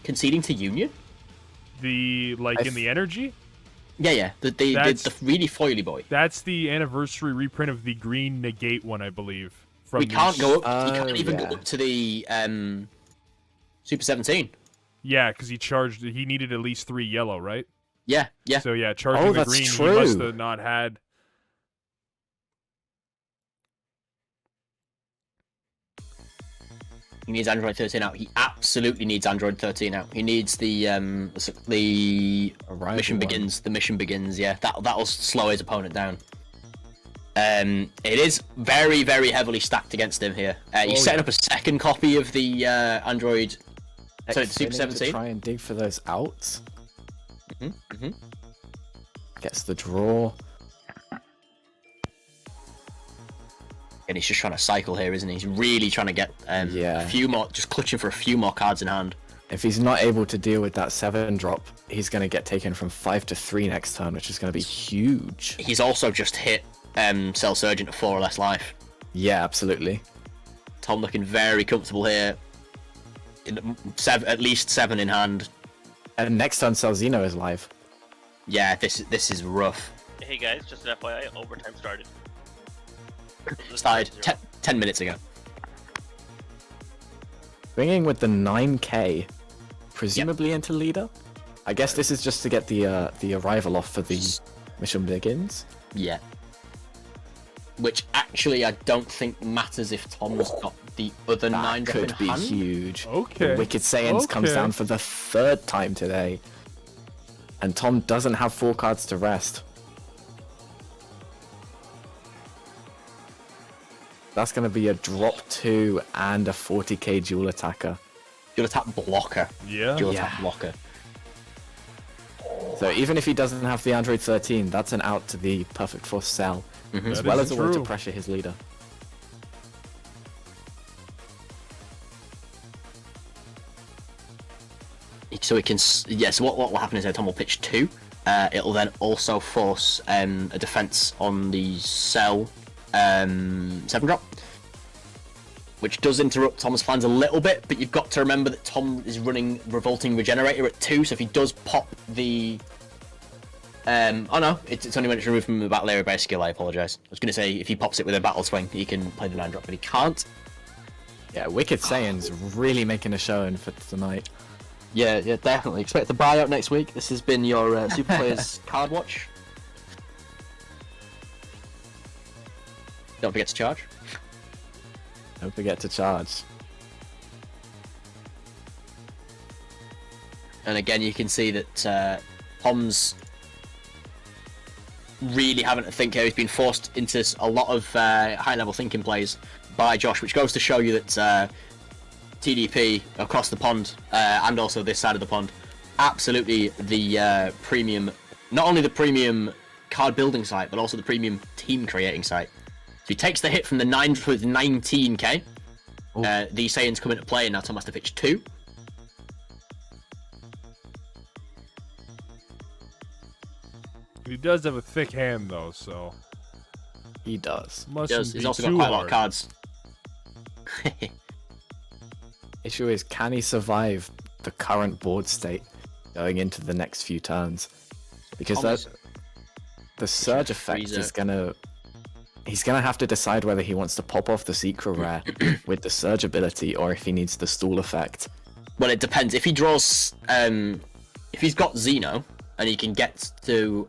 conceding to Union? The in the energy. Yeah. The That's- really foily boy. That's the anniversary reprint of the green negate one, I believe. From We can't go up. Oh, He can't even yeah. go up to the Super 17. Yeah, because he charged. He needed at least 3 yellow, right? Yeah. So yeah, charging Oh, the that's green, true. he must have not had. He needs Android 13 out. He absolutely needs Android 13 out. He needs the Arrival mission one. begins. The mission begins. Yeah, that'll slow his opponent down. It is very, very heavily stacked against him here. He's Oh, setting yeah. up a second copy of the Android. So the Super Extending to 17. try and dig for those outs. Mm-hmm. Gets the draw. And he's just trying to cycle here, isn't he? He's really trying to get Yeah. a few more, just clutching for a few more cards in hand. If he's not able to deal with that 7 drop, he's going to get taken from 5 to 3 next turn, which is going to be huge. He's also just hit Cell Surgeon to 4 or less life. Yeah, absolutely. Tom looking very comfortable here. At least 7 in hand. And next turn, Celzino is live. Yeah, this is rough. Hey guys, just an FYI, overtime started. Started 10 minutes ago. Bringing with the 9k, presumably into leader. I guess this is just to get the arrival off for the mission begins. Yeah. Which actually I don't think matters if Tom's got the other 9 That drop in could be hand. huge. Okay. The Wicked Saiyans comes Okay. down for the 3rd time today. And Tom doesn't have 4 cards to rest. That's going to be a drop 2 and a 40k dual attacker. Dual attack blocker. Yeah. Dual Yeah. attack blocker. So even if he doesn't have the Android 13, that's an out to the Perfect Force cell, as That well is as a way to true. pressure his leader. So it can. Yes. What will happen is that Tom will pitch 2. It'll then also force a defense on the cell 7 drop, which does interrupt Tom's plans a little bit. But you've got to remember that Tom is running Revolting Regenerator at 2, so if he does pop the oh no, it's only when it's removed from the battle area by a skill. I apologise. I was going to say if he pops it with a battle swing, he can play the 9 drop, but he can't. Yeah, Wicked Saiyan's really making a showing for tonight. Yeah, definitely. Expect the buyout next week. This has been your Super Players Card Watch. Don't forget to charge. Don't forget to charge. And again, you can see that Tom's really having to think here. He's been forced into a lot of high-level thinking plays by Josh, which goes to show you that TDP across the pond and also this side of the pond, absolutely the premium, not only the premium card building site, but also the premium team creating site. So he takes the hit from the 9 with 19k. The Saiyans come into play, and now Tom has to pitch 2. He does have a thick hand though, so He does. mustn't He's be also got too quite a lot of hard. cards. Issue is, can he survive the current board state going into the next few turns? Because Tom's- the surge effect Freezer. is gonna. He's gonna have to decide whether he wants to pop off the secret rare with the surge ability or if he needs the stall effect. Well, it depends. If he draws, if he's got Xeno and he can get to,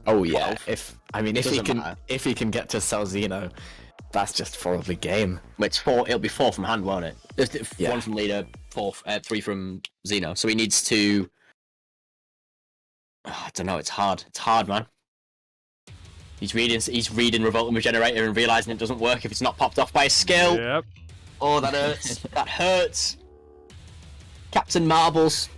Oh yeah, 12. if he doesn't can matter. if he can get to Salzino, that's just probably game. it's 4. It'll be 4 from hand, won't it? Yeah. 1 from leader, 3 from Xeno. So he needs to. I don't know. It's hard. It's hard, man. He's reading Revolt and Regenerator and realizing it doesn't work if it's not popped off by a skill. Yep. Oh, that hurts. That hurts. Captain Marbles.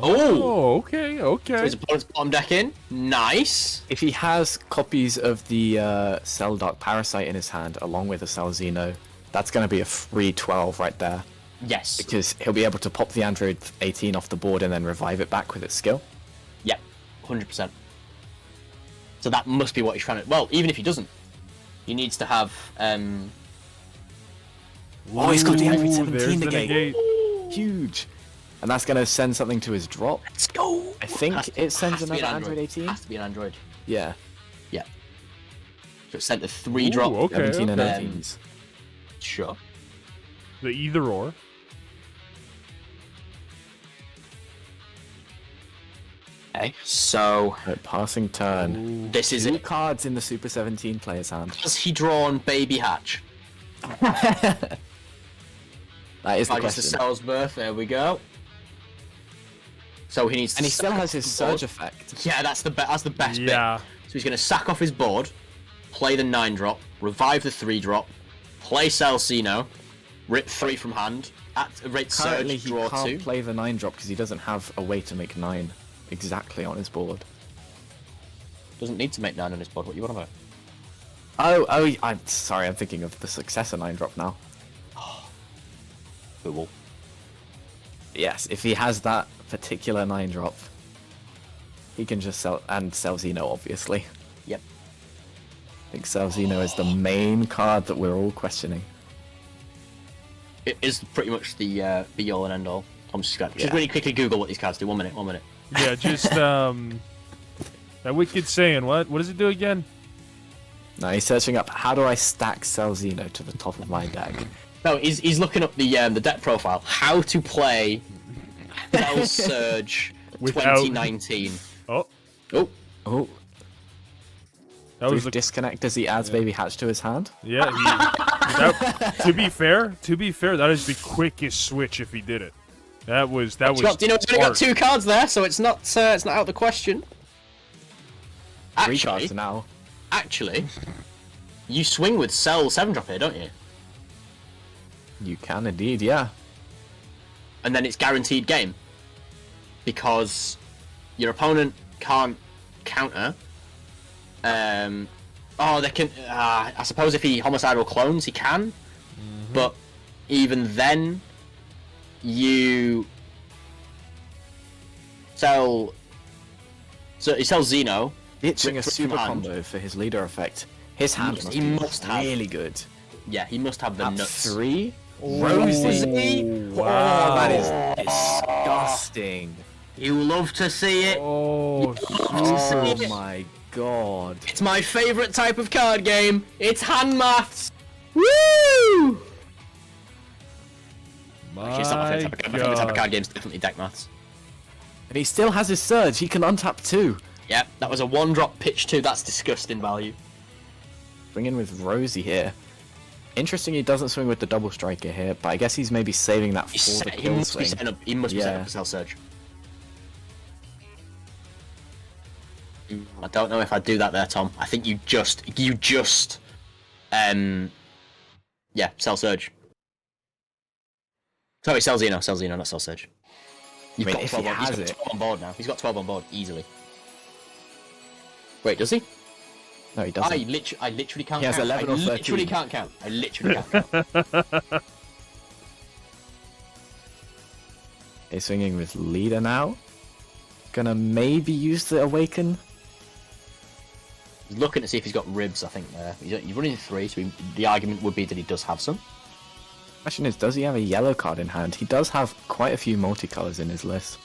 Oh, okay, So okay. his opponent's bottom deck in. Nice. If he has copies of the Cell Dark Parasite in his hand along with a Salzino, that's going to be a free 12 right there. Yes. Because he'll be able to pop the Android 18 off the board and then revive it back with its skill. Yep. 100%. So that must be what he's trying to. Well, even if he doesn't, he needs to have. Oh, he's got the Android Ooh, 17 there's the negate. negate. Huge. And that's going to send something to his drop. Let's go. I think it sends has to be another an Android 18. Has to be an Android. Yeah. Yeah. So it sent a 3 Ooh, drop. okay, 17 and okay. 18s. Sure. The either or. Okay. So Right, passing turn. Ooh. this is Two it. cards in the Super 17 player's hand. Has he drawn Baby Hatch? That is the I just the question. Cell's birth. There we go. So he needs. And he to still sack has off his the surge board. effect. Yeah, that's the best bit. Yeah. So he's going to sack off his board, play the 9 drop, revive the 3 drop, play Salcino, rip 3 from hand, at rate Currently, surge, he draw can't 2. play the 9 drop because he doesn't have a way to make 9 exactly on his board. Doesn't need to make 9 on his board. What you want about? Oh, I'm sorry, I'm thinking of the successor 9 drop now. Cool. Yes, if he has that particular 9 drop, he can just sell Xeno, obviously. Yep. I think Xeno is the main card that we're all questioning. It is pretty much the be all and end all. I'm just going to Yeah. really quickly Google what these cards do. 1 minute. 1 minute. Yeah, just that wicked saying. What does it do again? Now he's searching up how do I stack Xeno to the top of my deck. No, he's looking up the deck profile. How to play Cell Surge Without- 2019. Oh, Oh, Oh, that was through the disconnect as he adds Baby Hatch to his hand. yeah. To be fair, that is the quickest switch if he did it. That was do you know, he's only got smart. 2 cards there, so it's not out of the question. 3 cards now. Actually, you swing with Cell 7 drop here, don't you? You can indeed, yeah. And then it's guaranteed game because your opponent can't counter. They can. I suppose if he homicidal clones, he can. But even then, you sell. So he sells Xeno. Itching a Rip from super hand. combo for his leader effect. His hand He must be must have. really good. Yeah, he must have the At nuts. 3, Rosie. Wow. Oh, that is disgusting. You love to see it. Oh, Oh my god. It's my favourite type of card game. It's hand maths. Woo! my Actually, it's not my favourite type of card. My favourite type of God. card game is definitely deck maths. And he still has his surge. He can untap 2. Yep, that was a 1-drop pitch 2. That's disgusting value. Bring in with Rosie here. Interesting he doesn't swing with the double striker here, but I guess he's maybe saving that for the He kill must be swing. setting up. He must be setting Yeah. up a Cell Surge. I don't know if I'd do that there, Tom. I think you just, yeah, Cell Surge. Sorry, Cell Xeno, not Cell Surge. You've mean, got if 12 he on, he's has got it- 12 on board now. He's got 12 on board easily. Wait, does he? No, he doesn't. I literally can't He has count. 11 I or literally 13. can't count. I literally can't count. He's swinging with leader now. Gonna maybe use the awaken. He's looking to see if he's got ribs, I think, there. He's running 3, so the argument would be that he does have some. Question is, does he have a yellow card in hand? He does have quite a few multicolors in his list.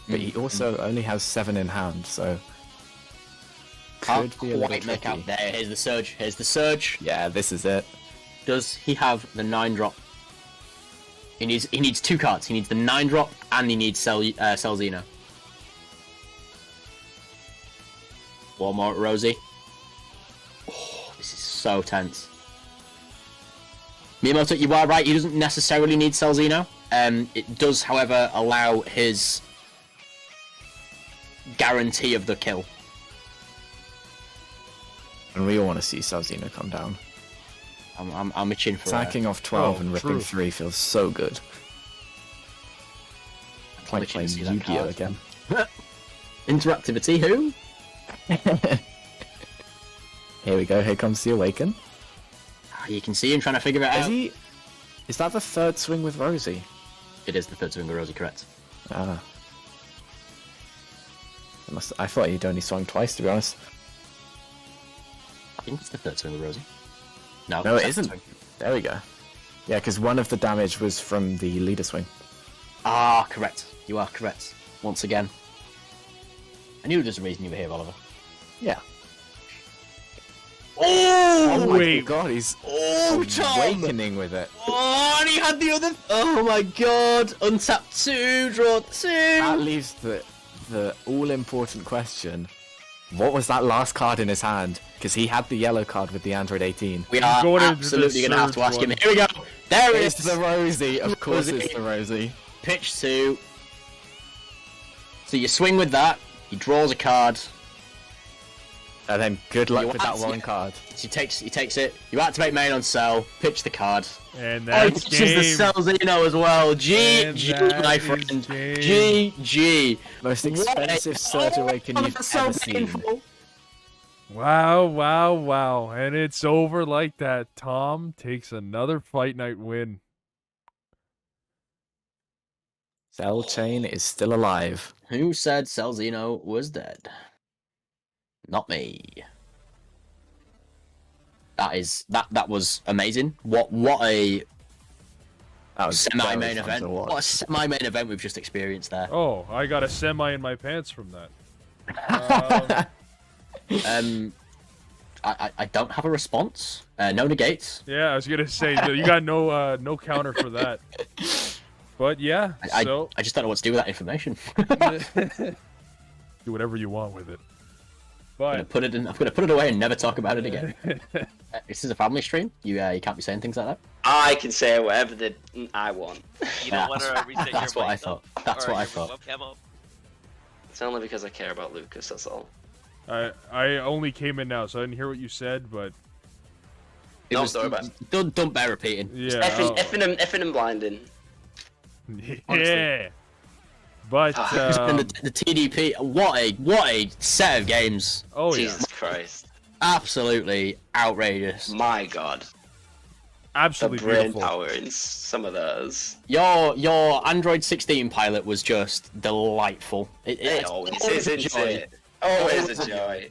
but he also only has 7 in hand, so Can't could be a little quite make tricky. out there. Here's the surge. Here's the surge. Yeah, this is it. Does he have the 9-drop? He needs 2 cards. He needs the 9-drop and he needs Celzino. One more, Rosie. Oh, this is so tense. Miyamoto, you are right. He doesn't necessarily need Celzino. It does, however, allow his guarantee of the kill. And we all want to see Salzino come down. I'm itching for Attacking off 12 and ripping true. 3 feels so good. Like itching playing to see that Yu-Gi-Oh! card. again. Interactivity, who? Here we go, here comes the Awaken. You can see him trying to figure it out. Is that the 3rd swing with Rosie? It is the 3rd swing of Rosie, correct. Ah. I thought he'd only swung twice, to be honest. I think it's the 3rd swing of Rosie. No, No, it it's the isn't. second swing. There we go. Yeah, because one of the damage was from the leader swing. Ah, correct. You are correct. Once again. I knew there's a reason you were here, Oliver. Yeah. Oh, my wait. god, he's Oh, Tom! awakening with it. Oh, and he had the other. Oh my god! Untap 2, draw 2. That leaves the all-important question. What was that last card in his hand? Because he had the yellow card with the Android 18. We are going into the absolutely going to have to ask surge him. one. Here we go. There it It's is. the Rosie. Of course it's the Rosie. Pitch 2. So you swing with that. He draws a card. And then good luck You with that activate- one card. He takes it. You activate main on cell. Pitch the card. And Oh, he that's pitches the game. Celzino as well. And GG, my that friend. is game. GG. Most What a- expensive Surge Awaken Oh, you've that's so ever seen. painful. Wow, wow, wow. And it's over like that. Tom takes another Fight Night win. Cell Chain is still alive. Who said Celzino was dead? Not me. That was amazing. What a That was semi-main very fun event. to watch. What a semi-main event we've just experienced there. Oh, I got a semi in my pants from that. I don't have a response. No negates. Yeah, I was gonna say you got no counter for that. But yeah, so I just don't know what to do with that information. do whatever you want with it. I'm But gonna put it away and never talk about it again. This is a family stream. You can't be saying things like that. I can say whatever I want. You don't want to reset your That's what I mic thought. up That's or what I your thought. webcam up? It's only because I care about Lucas, that's all. I only came in now, so I didn't hear what you said. But It No, was, don't worry about it. don't bear repeating. yeah, Effing and blinding. yeah. But And the TDP. What a set of games. oh yeah, Jesus Christ. Absolutely outrageous. My god. The absolutely brain beautiful. power in some of those. Your Android 16 pilot was just delightful. It It's always always is, a isn't joy. it? Always a joy.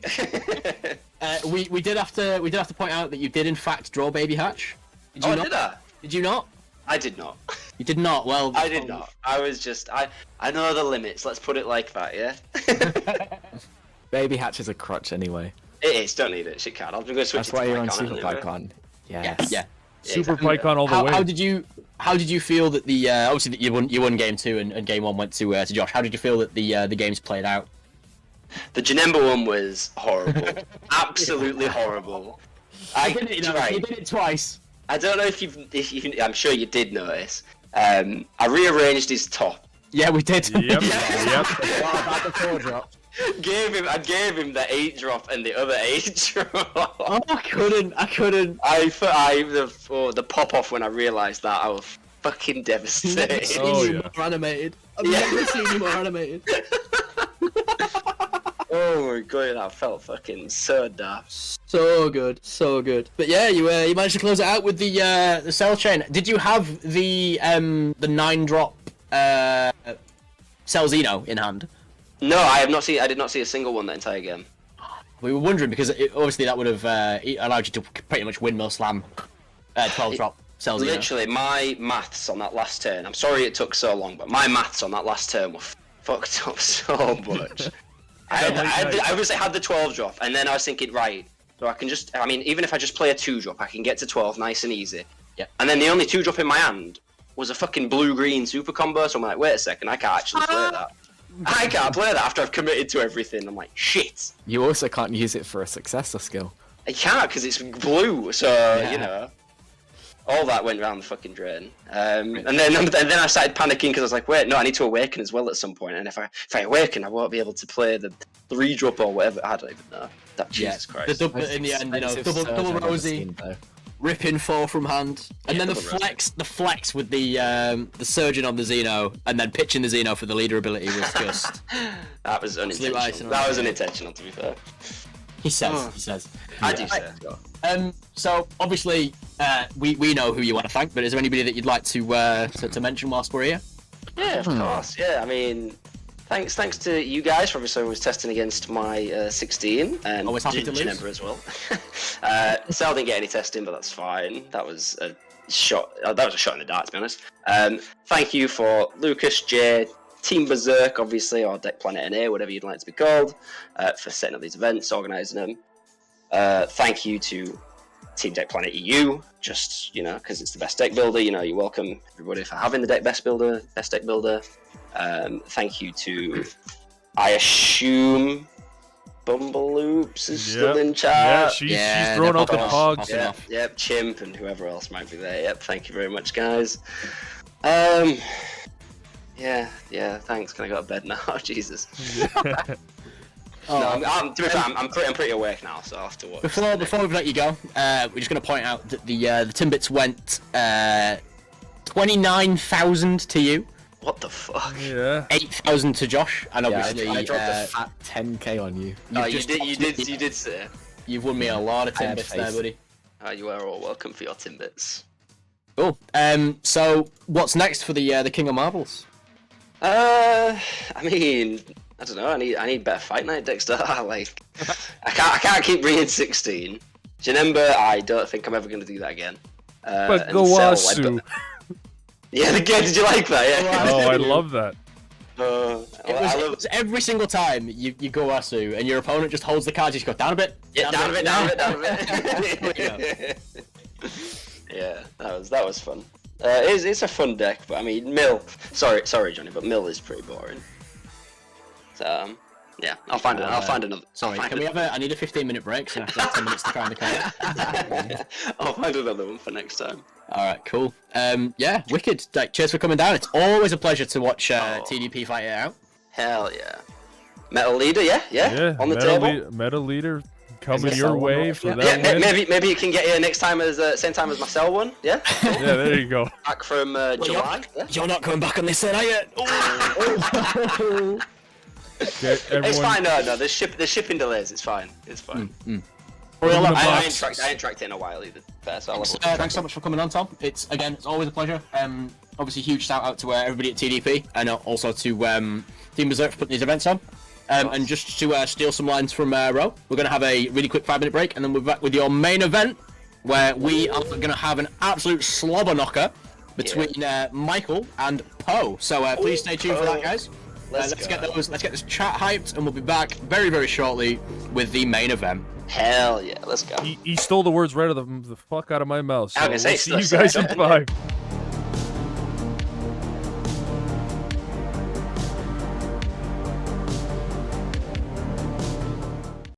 We did have to point out that you did in fact draw Baby Hatch. Did you Oh, not? did I? Did you not? I did not. You did not. Well, I did not. I was just I know the limits, let's put it like that, yeah? Baby Hatch is a crutch anyway. It is, don't need it, shit card. I'm gonna switch That's it to why you're on Pycon Super anyway. Pycon. Yeah, Yes. yeah. Yeah, Super exactly. Pycon all the way. How did you feel that the obviously that you won game 2 and game 1 went to Josh? How did you feel that the games played out? The Janemba one was horrible. Absolutely horrible. You did it twice. I don't know if you I'm sure you did notice. I rearranged his top. Yeah, we did. Yep, yep. What about the 4-drop? I gave him the 8-drop and the other 8-drop. Oh, I couldn't. The pop off when I realised that I was fucking devastated. Oh, you yeah. more animated. I've Yeah. never seen you more animated. Oh my god, I felt fucking so daft. So good, so good. But yeah, you managed to close it out with the cell chain. Did you have the 9-drop Celzino in hand? No, I did not see a single one that entire game. We were wondering because obviously that would have allowed you to pretty much windmill slam 12-drop Celzino. Literally, my maths on that last turn. I'm sorry it took so long, but my maths on that last turn were fucked up so much. I obviously had the 12 drop, and then I was thinking, right, so I can just, I mean, even if I just play a 2 drop, I can get to 12 nice and easy. Yeah. And then the only 2 drop in my hand was a fucking blue-green super combo, so I'm like, wait a second, I can't actually play that. I can't play that after I've committed to everything. I'm like, shit. You also can't use it for a successor skill. I can't, because it's blue, so, you know. All that went round the fucking drain. And then I started panicking because I was like, wait, no, I need to awaken as well at some point. And if I awaken, I won't be able to play the 3 drop or whatever. I don't even know. Jesus Christ. The double, in the end, you know, double Rosie, ripping 4 from hand, and then the flex with the surgeon on the Xeno, and then pitching the Xeno for the leader ability was just. That was unintentional. That was unintentional, to be fair. He says. I do say. So obviously, we know who you want to thank, but is there anybody that you'd like to mention whilst we're here? Yeah, of course. Yeah, I mean, thanks to you guys for obviously was testing against my 16 and always happy to lose. Janemba as well. Sal didn't get any testing, but that's fine. That was a shot. That was a shot in the dark, to be honest. Thank you for Lucas, Jay, Team Berserk, obviously, or Deck Planet NA, whatever you'd like to be called, for setting up these events, organising them. Thank you to Team Deck Planet EU, just, you know, because it's the best deck builder. You know, you're welcome, everybody, for having the best deck builder. Thank you to, I assume, Bumbloops is still in chat. Yeah, she's throwing out the hogs. Yep, Chimp and whoever else might be there. Yep, thank you very much, guys. Yeah, thanks. Can I go to bed now? Jesus. To be fair, I'm pretty awake now, so I have to watch. Before we let you go, we're just going to point out that the Timbits went 29,000 to you. What the fuck? Yeah. 8,000 to Josh, and obviously I dropped a fat 10k on you. Oh, you did say. You've won me a lot of Timbits there, buddy. You are all welcome for your Timbits. Cool. So what's next for the King of Marbles? I mean, I don't know. I need better fight night decks. Like, I can't keep bringing 16. Janemba, I don't think I'm ever going to do that again. But Gowasu. Yeah, again, did you like that? Yeah. Oh, I love that. It was every single time you go Asu and your opponent just holds the cards, you just go down a bit. Yeah, down a bit. Yeah, that was fun. It's a fun deck, but I mean, Mill. Sorry, Johnny, but Mill is pretty boring. So yeah, I'll find another. Sorry, can we have I need a 15-minute break, so I have to have 10 minutes to try the card. I'll find another one for next time. All right, cool. Yeah, wicked. Like, cheers for coming down. It's always a pleasure to watch TDP fight it out. Hell yeah. Metal Leader, yeah. On the table. Metal Leader coming your way for that win. Maybe you can get here next time as same time as my cell one. Yeah. Yeah, there you go. Back from July. You're not coming back on this then, are you? Okay, everyone... It's fine. No. There's shipping delays. It's fine. I ain't tracked it in a while either. Thanks so much for coming on, Tom. It's always a pleasure. Obviously, huge shout out to everybody at TDP and also to Team Berserk for putting these events on. And just to steal some lines from Ro, we're going to have a really quick 5-minute break, and then we're back with your main event, where we are going to have an absolute slobber knocker between Michael and Poe. So please stay tuned for that, guys. Let's get this chat hyped, and we'll be back very, very shortly with the main event. Hell yeah, let's go. He stole the words right out of the fuck out of my mouth. So I was gonna say, see you guys in 5.